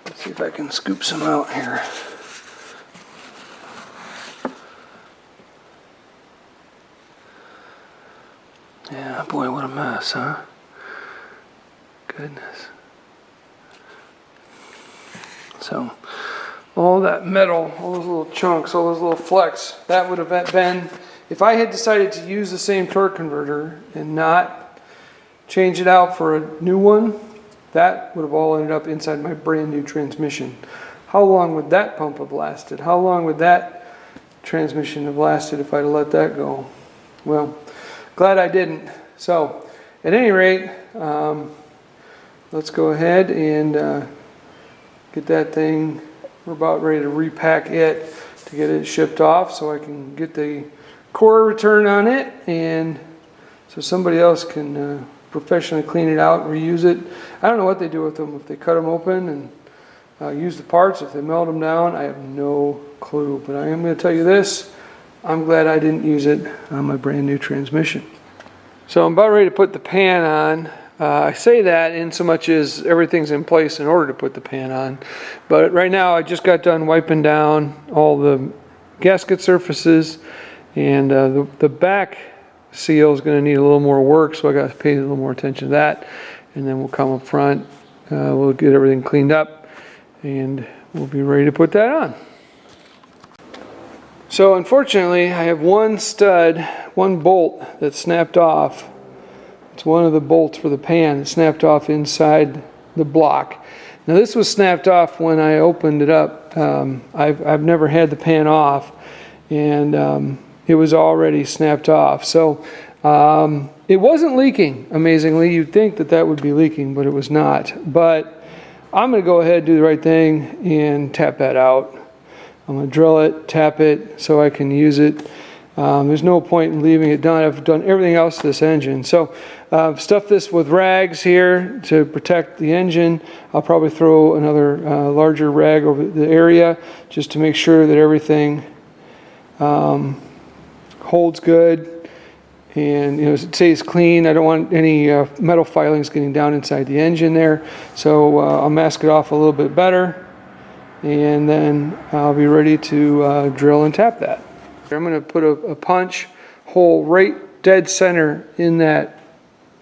Let's see if I can scoop some out here. Yeah, boy, what a mess, huh? Goodness. So, all that metal, all those little chunks, all those little flecks, that would have been, if I had decided to use the same torque converter and not change it out for a new one, that would have all ended up inside my brand new transmission. How long would that pump have lasted? How long would that transmission have lasted if I'd have let that go? Well, glad I didn't. So, at any rate, let's go ahead and get that thing. We're about ready to repack it to get it shipped off so I can get the core return on it, and so somebody else can professionally clean it out and reuse it. I don't know what they do with them, if they cut them open and use the parts, if they melt them down, I have no clue. But I am going to tell you this, I'm glad I didn't use it on my brand new transmission. So I'm about ready to put the pan on. I say that in so much as everything's in place in order to put the pan on. But right now I just got done wiping down all the gasket surfaces, and the back seal is going to need a little more work, so I got to pay a little more attention to that. And then we'll come up front, we'll get everything cleaned up, and we'll be ready to put that on. So unfortunately, I have one stud, one bolt that snapped off. It's one of the bolts for the pan that snapped off inside the block. Now this was snapped off when I opened it up. I've never had the pan off, and it was already snapped off. So it wasn't leaking, amazingly. You'd think that that would be leaking, but it was not. But I'm going to go ahead and do the right thing and tap that out. I'm going to drill it, tap it, so I can use it. There's no point in leaving it done. I've done everything else to this engine. So I've stuffed this with rags here to protect the engine. I'll probably throw another larger rag over the area just to make sure that everything holds good and it stays clean. I don't want any metal filings getting down inside the engine there. So I'll mask it off a little bit better, and then I'll be ready to drill and tap that. I'm going to put a punch hole right dead center in that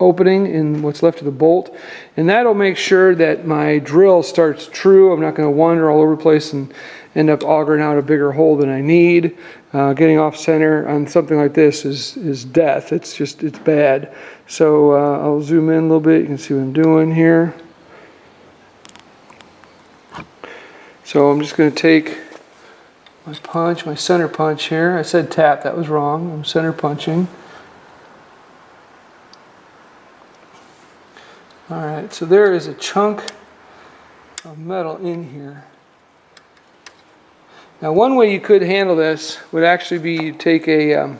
opening in what's left of the bolt, and that'll make sure that my drill starts true. I'm not going to wander all over the place and end up augering out a bigger hole than I need. Getting off center on something like this is death. It's bad. So I'll zoom in a little bit. You can see what I'm doing here. So I'm just going to take my punch, my center punch here. I said tap, that was wrong. I'm center punching. Alright, so there is a chunk of metal in here. Now one way you could handle this would actually be you take a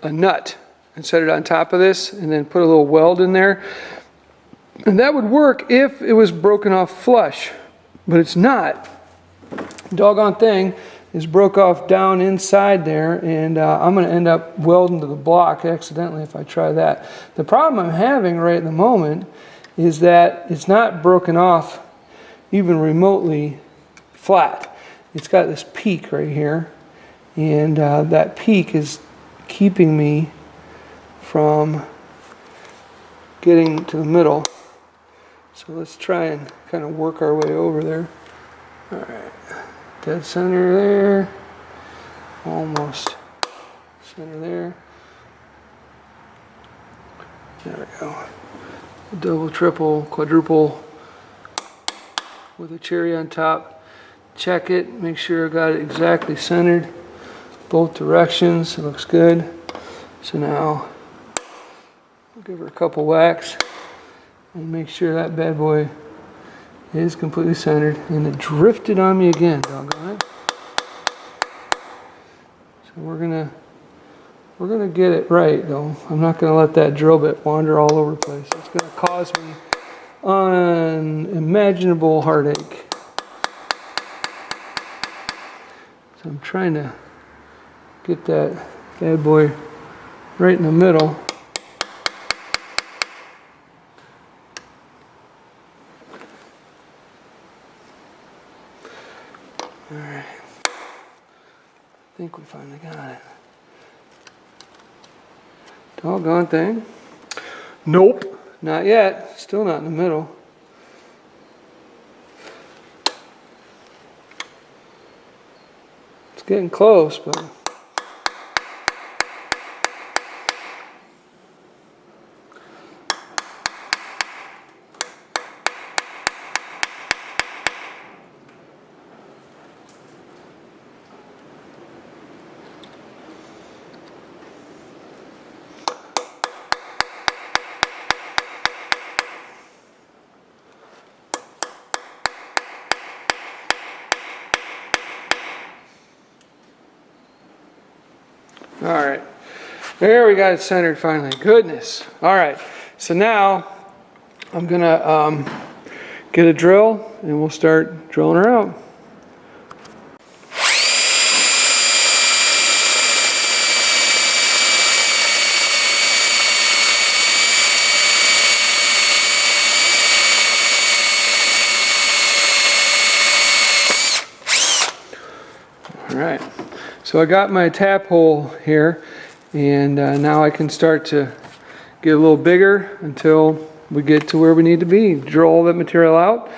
nut and set it on top of this and then put a little weld in there. And that would work if it was broken off flush, but it's not. The doggone thing is broke off down inside there, and I'm going to end up welding to the block accidentally if I try that. The problem I'm having right at the moment is that it's not broken off even remotely flat. It's got this peak right here, and that peak is keeping me from getting to the middle. So let's try and kind of work our way over there. All right, dead center there, almost center there. There we go. Double, triple, quadruple with a cherry on top. Check it, make sure I got it exactly centered, both directions. It looks good. So now I'll give her a couple whacks and make sure that bad boy is completely centered. And it drifted on me again, doggone it. So we're gonna get it right though. I'm not gonna let that drill bit wander all over the place. It's gonna cause me unimaginable heartache. So I'm trying to get that bad boy right in the middle. Alright, I think we finally got it. Doggone thing. Nope, not yet. Still not in the middle. It's getting close, but all right, there we got it centered finally. Goodness. All right, so now I'm gonna get a drill and we'll start drilling her out. All right. So I got my tap hole here, and now I can start to get a little bigger until we get to where we need to be. Drill all that material out.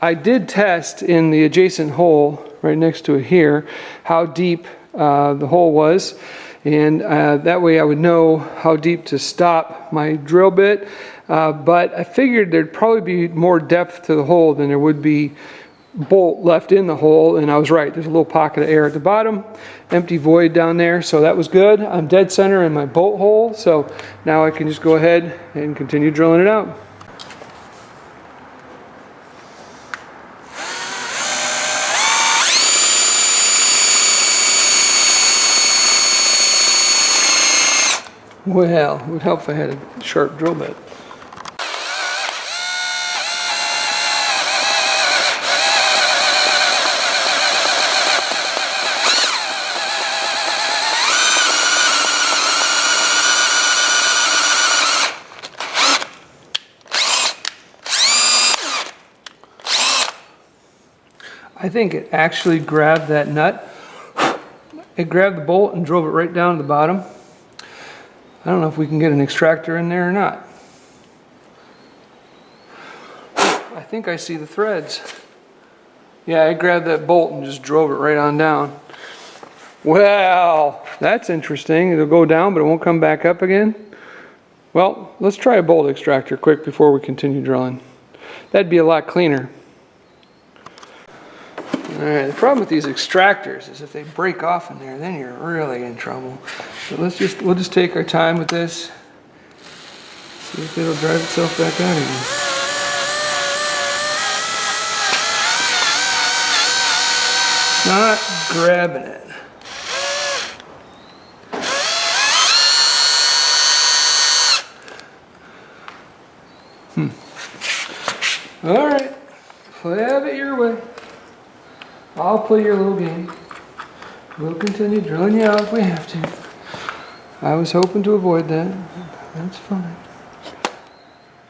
I did test in the adjacent hole right next to it here how deep the hole was, and that way I would know how deep to stop my drill bit, but I figured there'd probably be more depth to the hole than there would be bolt left in the hole, and I was right. There's a little pocket of air at the bottom, empty void down there, so that was good. I'm dead center in my bolt hole, so now I can just go ahead and continue drilling it out. Well, it would help if I had a sharp drill bit. I think it actually grabbed that nut. It grabbed the bolt and drove it right down to the bottom. I don't know if we can get an extractor in there or not. I think I see the threads. Yeah, I grabbed that bolt and just drove it right on down. Well, that's interesting. It'll go down, but it won't come back up again. Well, let's try a bolt extractor quick before we continue drilling. That'd be a lot cleaner. Alright, the problem with these extractors is if they break off in there, then you're really in trouble. So we'll just take our time with this. See if it'll drive itself back out again. Not grabbing it. Alright, have it your way. I'll play your little game. We'll continue drilling you out if we have to. I was hoping to avoid that. That's fine.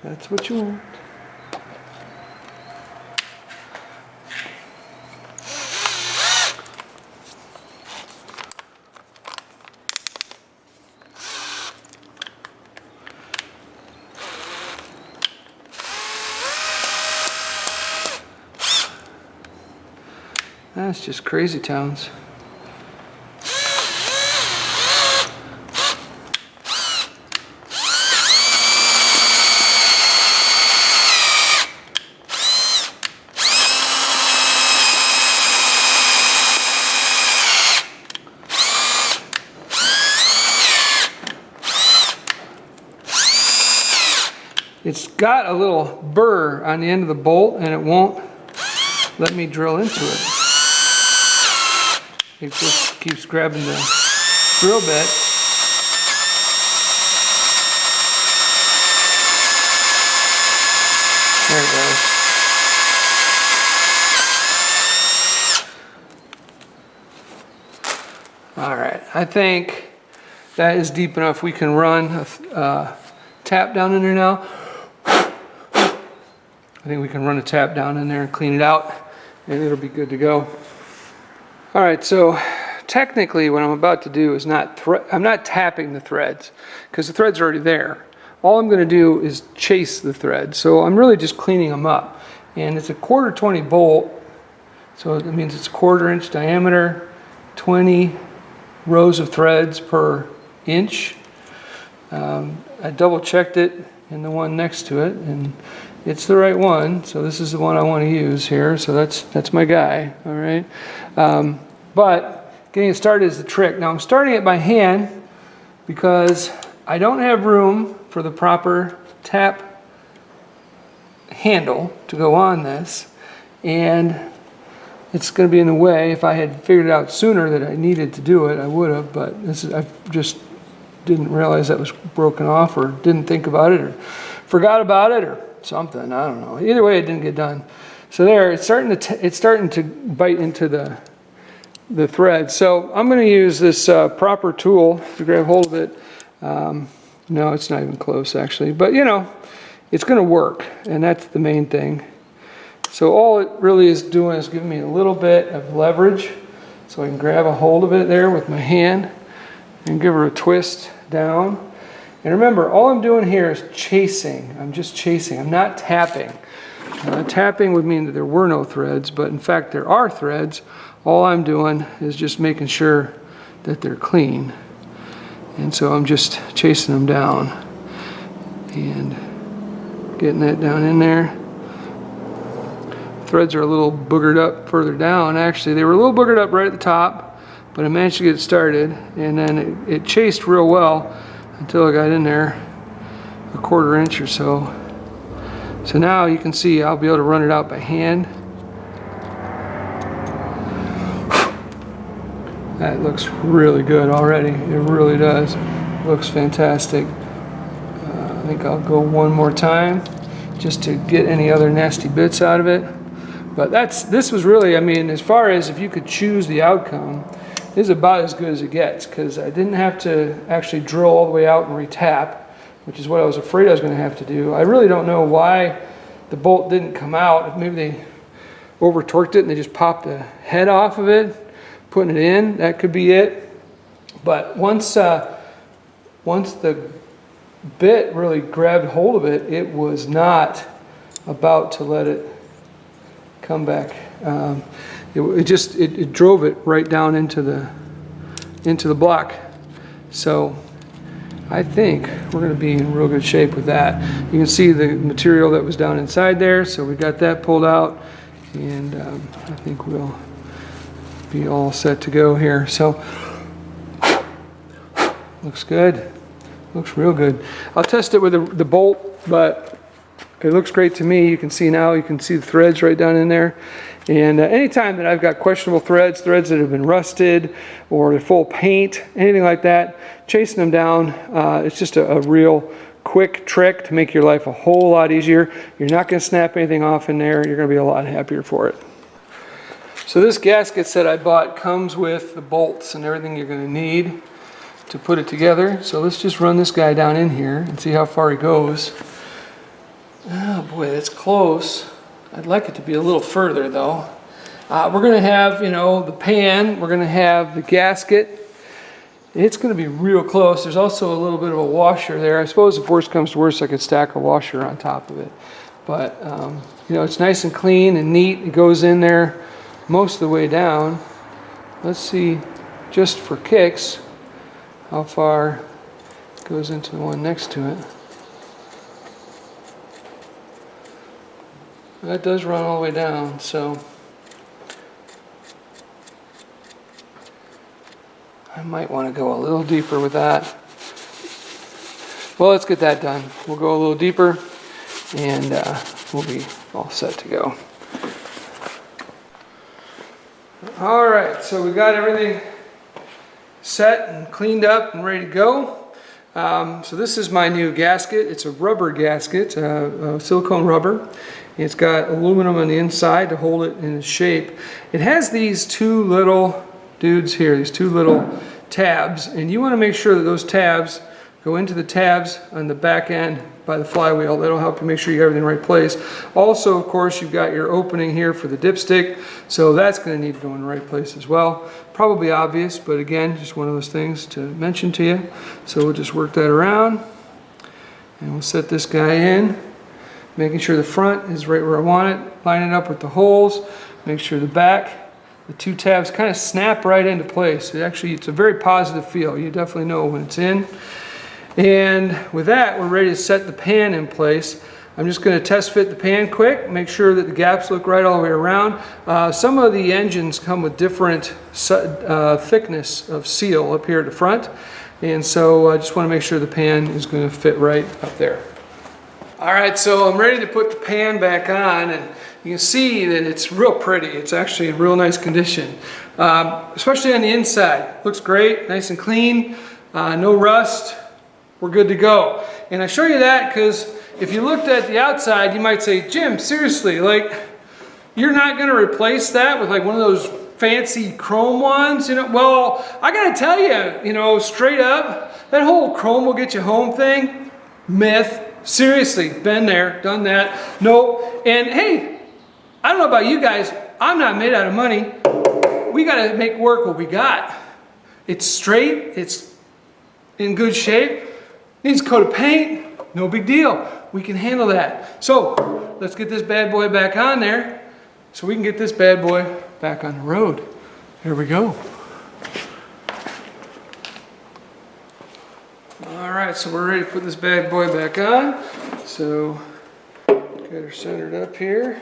That's what you want. That's just crazy towns. It's got a little burr on the end of the bolt and it won't let me drill into it. It just keeps grabbing the drill bit. There it goes. All right, I think that is deep enough. We can run a tap down in there now. I think we can run a tap down in there and clean it out, and it'll be good to go. All right, so technically what I'm about to do is I'm not tapping the threads because the threads are already there. All I'm going to do is chase the threads. So I'm really just cleaning them up. And it's a 1/4 bolt, so that means it's 1/4 inch diameter, 20 rows of threads per inch. I double checked it in the one next to it, and it's the right one. So this is the one I want to use here. So that's my guy. All right. But getting it started is the trick. Now I'm starting it by hand because I don't have room for the proper tap handle to go on this, and it's going to be in the way. If I had figured it out sooner that I needed to do it, I would have, but I just didn't realize that was broken off, or didn't think about it, or forgot about it, or something. I don't know. Either way, it didn't get done. So there, it's starting to bite into the thread. So I'm going to use this proper tool to grab hold of it. No, it's not even close actually, but you know, it's going to work, and that's the main thing. So all it really is doing is giving me a little bit of leverage, so I can grab a hold of it there with my hand and give her a twist down. And remember, all I'm doing here is chasing. I'm just chasing. I'm not tapping. Tapping would mean that there were no threads, but in fact there are threads. All I'm doing is just making sure that they're clean. And so I'm just chasing them down and getting that down in there. Threads are a little boogered up further down. Actually, they were a little boogered up right at the top, but I managed to get it started, and then it chased real well until I got in there a 1/4 inch or so. So now you can see I'll be able to run it out by hand. That looks really good already. It really does. Looks fantastic. I think I'll go one more time just to get any other nasty bits out of it. But this was really, I mean, as far as if you could choose the outcome, this is about as good as it gets, because I didn't have to actually drill all the way out and retap, which is what I was afraid I was going to have to do. I really don't know why the bolt didn't come out. Maybe they over torqued it and they just popped the head off of it, putting it in. That could be it. But once once the bit really grabbed hold of it, it was not about to let it come back. It drove it right down into the block. So I think we're going to be in real good shape with that. You can see the material that was down inside there, so we got that pulled out, and I think we'll be all set to go here. So looks good, looks real good. I'll test it with the bolt, but it looks great to me. You can see now, you can see the threads right down in there. And anytime that I've got questionable threads that have been rusted or they're full of paint, anything like that, chasing them down, it's just a real quick trick to make your life a whole lot easier. You're not going to snap anything off in there. You're going to be a lot happier for it. So this gasket set I bought comes with the bolts and everything you're going to need to put it together. So let's just run this guy down in here and see how far he goes. Oh boy, that's close. I'd like it to be a little further though. We're going to have, you know, the pan. We're going to have the gasket. It's going to be real close. There's also a little bit of a washer there. I suppose if worst comes to worst, I could stack a washer on top of it. But, you know, it's nice and clean and neat. It goes in there most of the way down. Let's see, just for kicks, how far it goes into the one next to it. That does run all the way down, so I might want to go a little deeper with that. Well, let's get that done. We'll go a little deeper and we'll be all set to go. All right, so we got everything set and cleaned up and ready to go. So this is my new gasket. It's a rubber gasket, silicone rubber. It's got aluminum on the inside to hold it in its shape. It has these two little dudes here, these two little tabs, and you want to make sure that those tabs go into the tabs on the back end by the flywheel. That'll help you make sure you got everything in the right place. Also, of course, you've got your opening here for the dipstick, so that's going to need to go in the right place as well. Probably obvious, but again, just one of those things to mention to you. So we'll just work that around, and we'll set this guy in, making sure the front is right where I want it, line it up with the holes, make sure the back, the two tabs kind of snap right into place. It's a very positive feel. You definitely know when it's in. And with that, we're ready to set the pan in place. I'm just going to test fit the pan quick, make sure that the gaps look right all the way around. Some of the engines come with different thickness of seal up here at the front, and so I just want to make sure the pan is going to fit right up there. All right, so I'm ready to put the pan back on, and you can see that it's real pretty. It's actually in real nice condition, especially on the inside. Looks great, nice and clean, no rust. We're good to go. And I show you that because if you looked at the outside, you might say, Jim, seriously, like, you're not going to replace that with like one of those fancy chrome ones? You know, well, I got to tell you, you know, straight up, that whole chrome will get you home thing, myth. Seriously, been there, done that. Nope. And hey, I don't know about you guys, I'm not made out of money. We got to make work what we got. It's straight, it's in good shape, needs a coat of paint, no big deal. We can handle that. So let's get this bad boy back on there so we can get this bad boy back on the road. Here we go. All right, so we're ready to put this bad boy back on. So get her centered up here.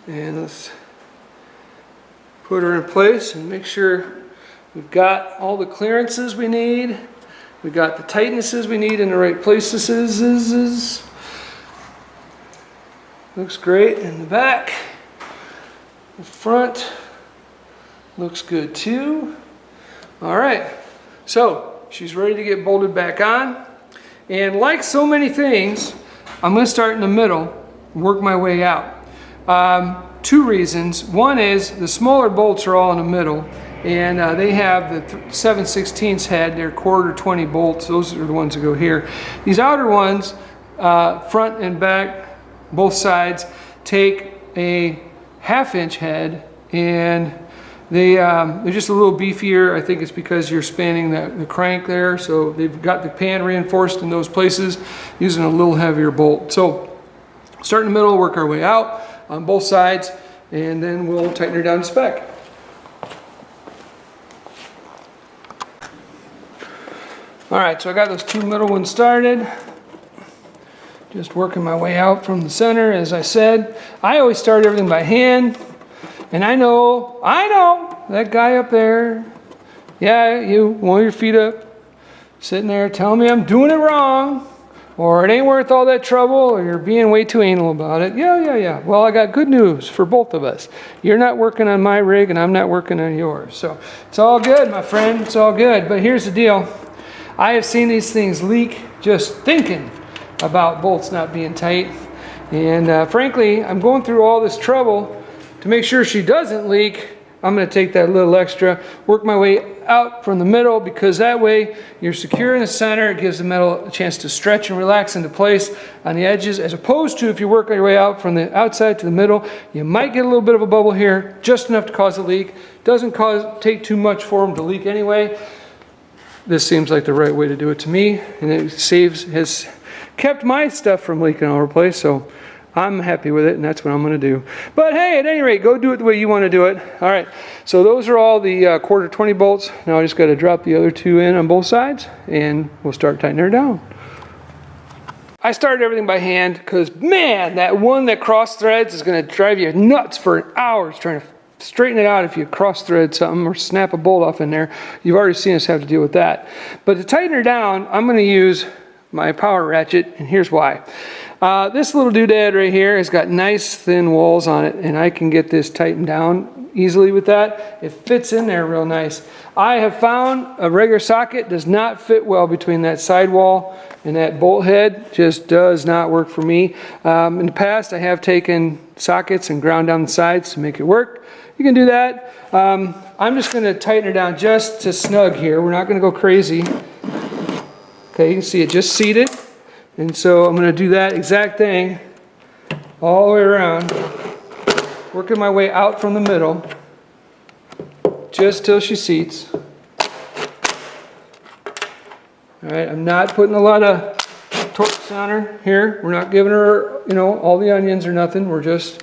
And let's put her in place and make sure we've got all the clearances we need. We got the tightnesses we need in the right places. Looks great in the back. The front looks good too. All right, so she's ready to get bolted back on. And like so many things, I'm going to start in the middle and work my way out. Two reasons. One is the smaller bolts are all in the middle. And they have the 7/16 head, they're 1/4 20 bolts. Those are the ones that go here. These outer ones, front and back, both sides, take a 1/2 inch head and They're just a little beefier. I think it's because you're spanning the crank there, so they've got the pan reinforced in those places using a little heavier bolt. So start in the middle, work our way out on both sides, and then we'll tighten her down to spec. All right, so I got those two middle ones started. Just working my way out from the center, as I said. I always start everything by hand, and I know, that guy up there, yeah, you, one of your feet up, sitting there telling me I'm doing it wrong, or it ain't worth all that trouble, or you're being way too anal about it. Yeah. Well, I got good news for both of us. You're not working on my rig, and I'm not working on yours. So it's all good, my friend, it's all good. But here's the deal. I have seen these things leak just thinking about bolts not being tight, and frankly, I'm going through all this trouble to make sure she doesn't leak. I'm going to take that little extra, work my way out from the middle, because that way you're secure in the center. It gives the metal a chance to stretch and relax into place on the edges, as opposed to if you work your way out from the outside to the middle, you might get a little bit of a bubble here, just enough to cause a leak. Doesn't take too much for them to leak anyway. This seems like the right way to do it to me, and it has kept my stuff from leaking all over the place, so I'm happy with it, and that's what I'm going to do. But hey, at any rate, go do it the way you want to do it. All right, so those are all the quarter 20 bolts. Now I just got to drop the other two in on both sides, and we'll start tightening her down. I started everything by hand because, man, that one that cross threads is going to drive you nuts for hours trying to straighten it out if you cross thread something or snap a bolt off in there. You've already seen us have to deal with that. But to tighten her down, I'm going to use my power ratchet, and here's why. This little doodad right here has got nice thin walls on it, and I can get this tightened down easily with that. It fits in there real nice. I have found a regular socket does not fit well between that sidewall and that bolt head. Just does not work for me. In the past, I have taken sockets and ground down the sides to make it work. You can do that. I'm just going to tighten her down just to snug here. We're not going to go crazy. Okay, you can see it just seated. And so I'm going to do that exact thing all the way around, working my way out from the middle, just till she seats. All right, I'm not putting a lot of torque on her here. We're not giving her, all the onions or nothing. We're just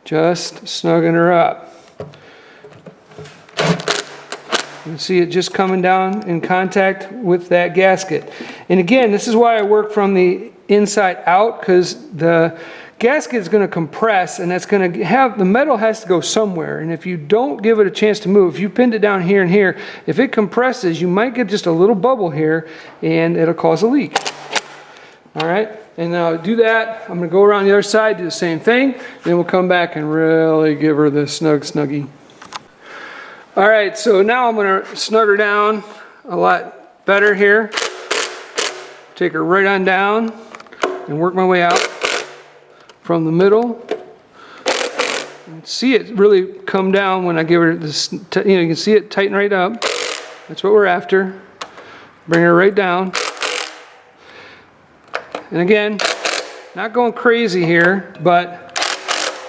snugging her up. You can see it just coming down in contact with that gasket. And again, this is why I work from the inside out, because the gasket is going to compress, and that's going to have, the metal has to go somewhere. And if you don't give it a chance to move, if you pinned it down here and here, if it compresses, you might get just a little bubble here, and it'll cause a leak. All right, and now do that. I'm going to go around the other side, do the same thing, then we'll come back and really give her the snuggie. All right, so now I'm going to snug her down a lot better here. Take her right on down and work my way out from the middle. And see it really come down when I give her this, you can see it tighten right up. That's what we're after. Bring her right down. And again, not going crazy here, but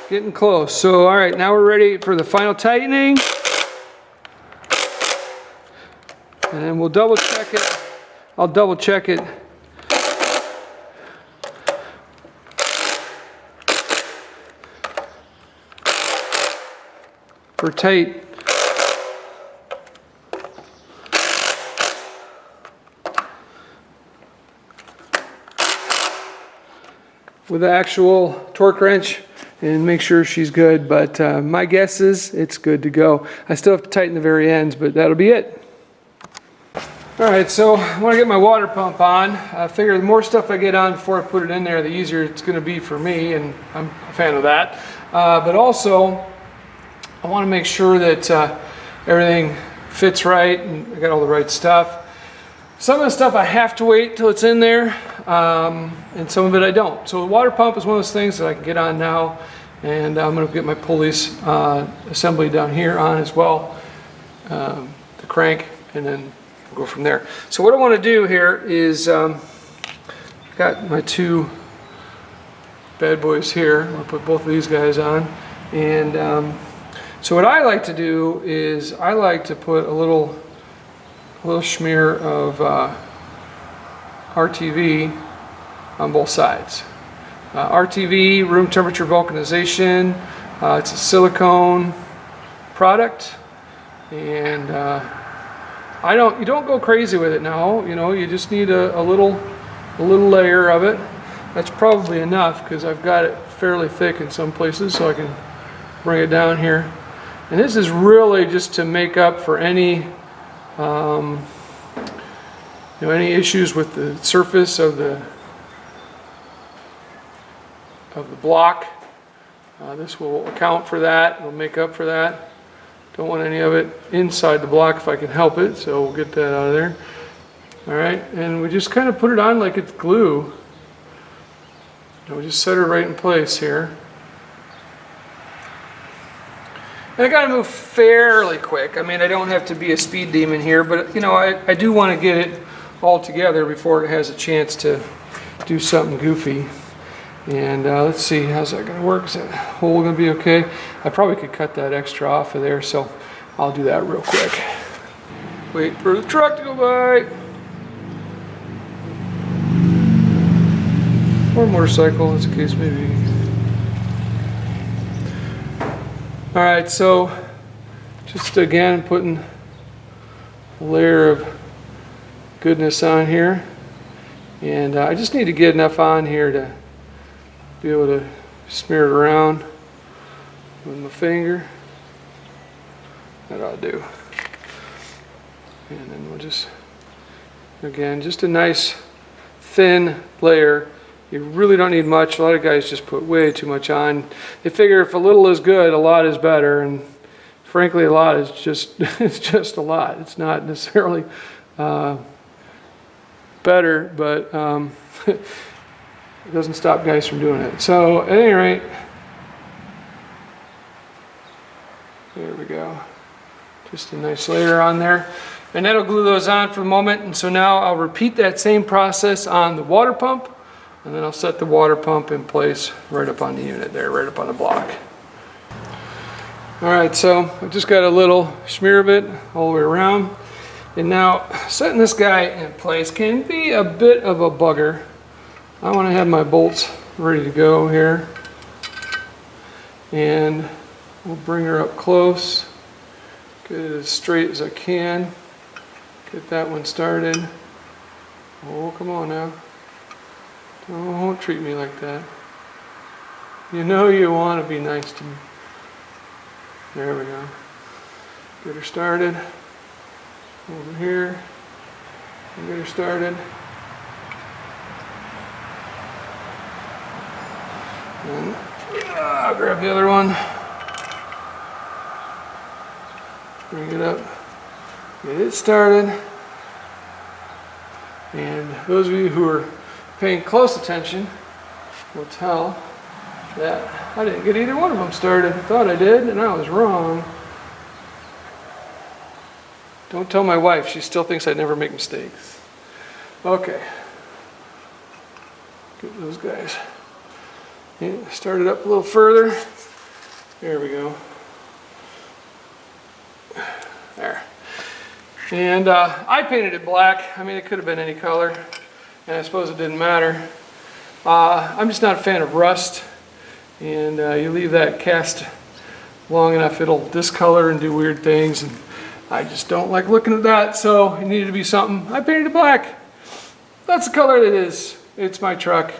getting close. So, all right, now we're ready for the final tightening. And then we'll double check it. I'll double check it. For tight. With the actual torque wrench and make sure she's good, but my guess is it's good to go. I still have to tighten the very ends, but that'll be it. Alright, so I want to get my water pump on. I figure the more stuff I get on before I put it in there, the easier it's going to be for me, and I'm a fan of that. But also, I want to make sure that everything fits right and I got all the right stuff. Some of the stuff I have to wait till it's in there, and some of it I don't. So the water pump is one of those things that I can get on now, and I'm going to get my pulleys assembly down here on as well, the crank, and then we'll go from there. So what I want to do here is, got my two bad boys here. I'm going to put both of these guys on, And so what I like to do is I like to put a little smear of RTV on both sides. RTV, room temperature vulcanization. It's a silicone product, and you don't go crazy with it now. You know, you just need a little layer of it. That's probably enough because I've got it fairly thick in some places, so I can bring it down here. And this is really just to make up for any any issues with the surface of the block. This will account for that. It'll make up for that. Don't want any of it inside the block if I can help it, so we'll get that out of there. All right, and we just kind of put it on like it's glue. And we just set her right in place here. And I got to move fairly quick. I mean, I don't have to be a speed demon here, but you know, I do want to get it all together before it has a chance to do something goofy. And let's see, how's that going to work? Is that hole going to be okay? I probably could cut that extra off of there, so I'll do that real quick. Wait for the truck to go by. Or motorcycle, as the case may be. Alright, so just again putting a layer of goodness on here. And I just need to get enough on here to be able to smear it around with my finger. That ought to do. And then we'll just, again, just a nice thin layer. You really don't need much. A lot of guys just put way too much on. They figure if a little is good, a lot is better. And frankly, a lot is just, it's just a lot. It's not necessarily better, but it doesn't stop guys from doing it. So at any rate, there we go. Just a nice layer on there. And that'll glue those on for the moment. And so now I'll repeat that same process on the water pump. And then I'll set the water pump in place right up on the unit there, right up on the block. Alright, so I just got a little smear of it all the way around. And now setting this guy in place can be a bit of a bugger. I want to have my bolts ready to go here. And we'll bring her up close. Get it as straight as I can. Get that one started. Oh, come on now. Don't treat me like that. You know you want to be nice to me. There we go. Get her started. Over here. And get her started. And I'll grab the other one. Bring it up. Get it started. And those of you who are paying close attention will tell that I didn't get either one of them started. I thought I did, and I was wrong. Don't tell my wife. She still thinks I never make mistakes. Okay. Get those guys. Yeah, start it up a little further. There we go. There. And I painted it black. I mean, it could have been any color. And I suppose it didn't matter. I'm just not a fan of rust. And you leave that cast long enough, it'll discolor and do weird things. And I just don't like looking at that. So it needed to be something. I painted it black. That's the color it is. It's my truck.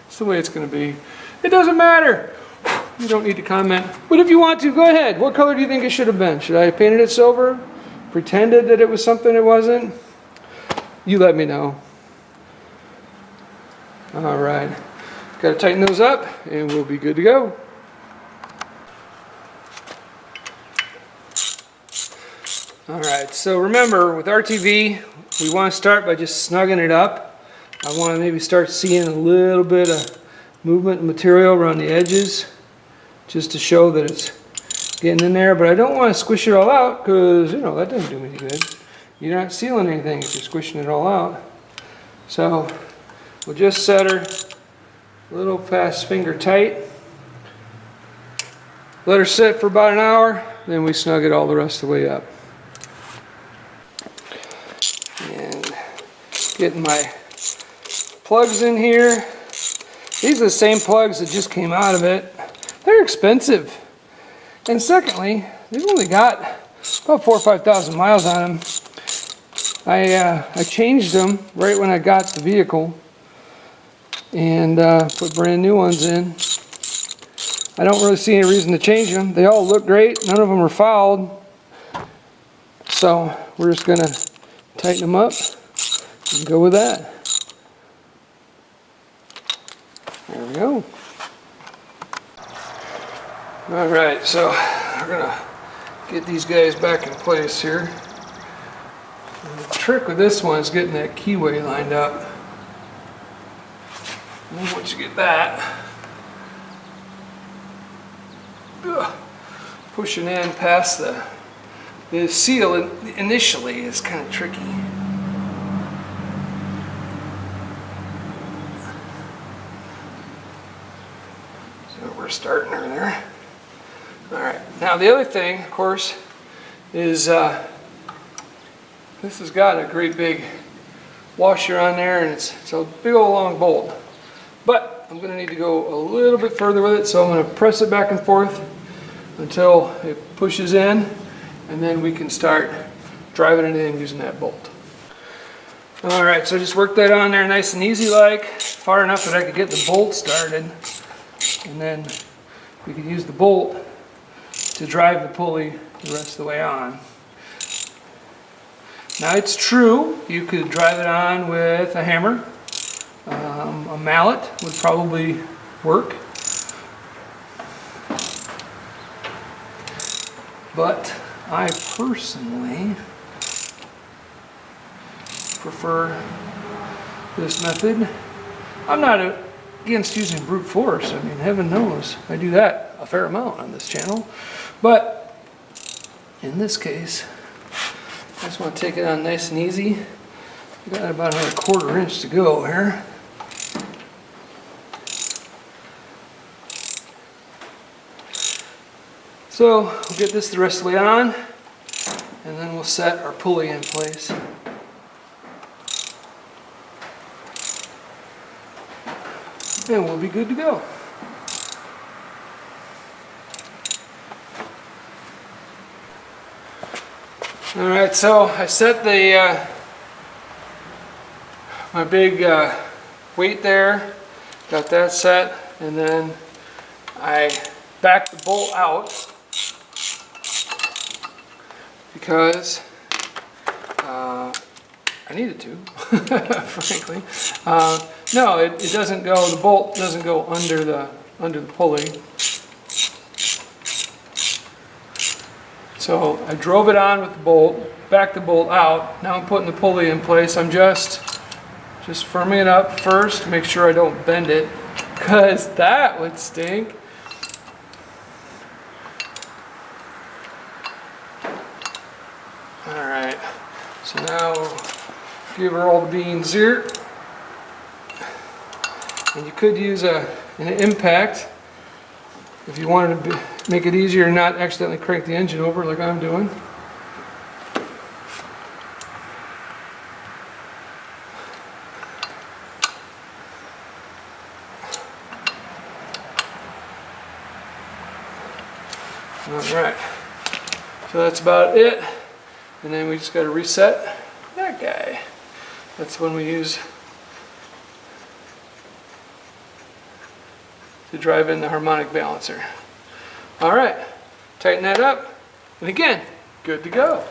It's the way it's going to be. It doesn't matter. You don't need to comment. But if you want to, go ahead. What color do you think it should have been? Should I have painted it silver? Pretended that it was something it wasn't? You let me know. All right. Got to tighten those up and we'll be good to go. All right. So remember, with RTV, we want to start by just snugging it up. I want to maybe start seeing a little bit of movement and material around the edges just to show that it's getting in there, but I don't want to squish it all out because, you know, that doesn't do me any good. You're not sealing anything if you're squishing it all out. So we'll just set her a little fast finger tight. Let her sit for about an hour, then we snug it all the rest of the way up. And getting my plugs in here. These are the same plugs that just came out of it. They're expensive. And secondly, they've only got about 4,000 or 5,000 miles on them. I changed them right when I got the vehicle and put brand new ones in. I don't really see any reason to change them. They all look great. None of them are fouled. So we're just going to tighten them up and go with that. There we go. Alright, so we're going to get these guys back in place here. And the trick with this one is getting that keyway lined up. And then once you get that, pushing in past the seal initially is kind of tricky. So we're starting her there. Alright, now the other thing, of course, is this has got a great big washer on there, and it's a big old long bolt. But I'm going to need to go a little bit further with it, so I'm going to press it back and forth until it pushes in, and then we can start driving it in using that bolt. Alright, so just work that on there nice and easy like, far enough that I could get the bolt started, and then we can use the bolt to drive the pulley the rest of the way on. Now it's true, you could drive it on with a hammer. A mallet would probably work. But I personally prefer this method. I'm not against using brute force. I mean, heaven knows I do that a fair amount on this channel. But in this case, I just want to take it on nice and easy. We've got about another 1/4 inch to go here. So we'll get this the rest of the way on, and then we'll set our pulley in place. And we'll be good to go. Alright, so I set the my big weight there, got that set, and then I backed the bolt out because I needed to, frankly. No, it doesn't go, the bolt doesn't go under the pulley. So I drove it on with the bolt, backed the bolt out. Now I'm putting the pulley in place. I'm just firming it up first to make sure I don't bend it, because that would stink. Alright, so now we'll give her all the beans here. And you could use an impact if you wanted to make it easier and not accidentally crank the engine over like I'm doing. Alright, so that's about it. And then we just got to reset that guy. That's when we use to drive in the harmonic balancer. Alright, tighten that up, and again, good to go.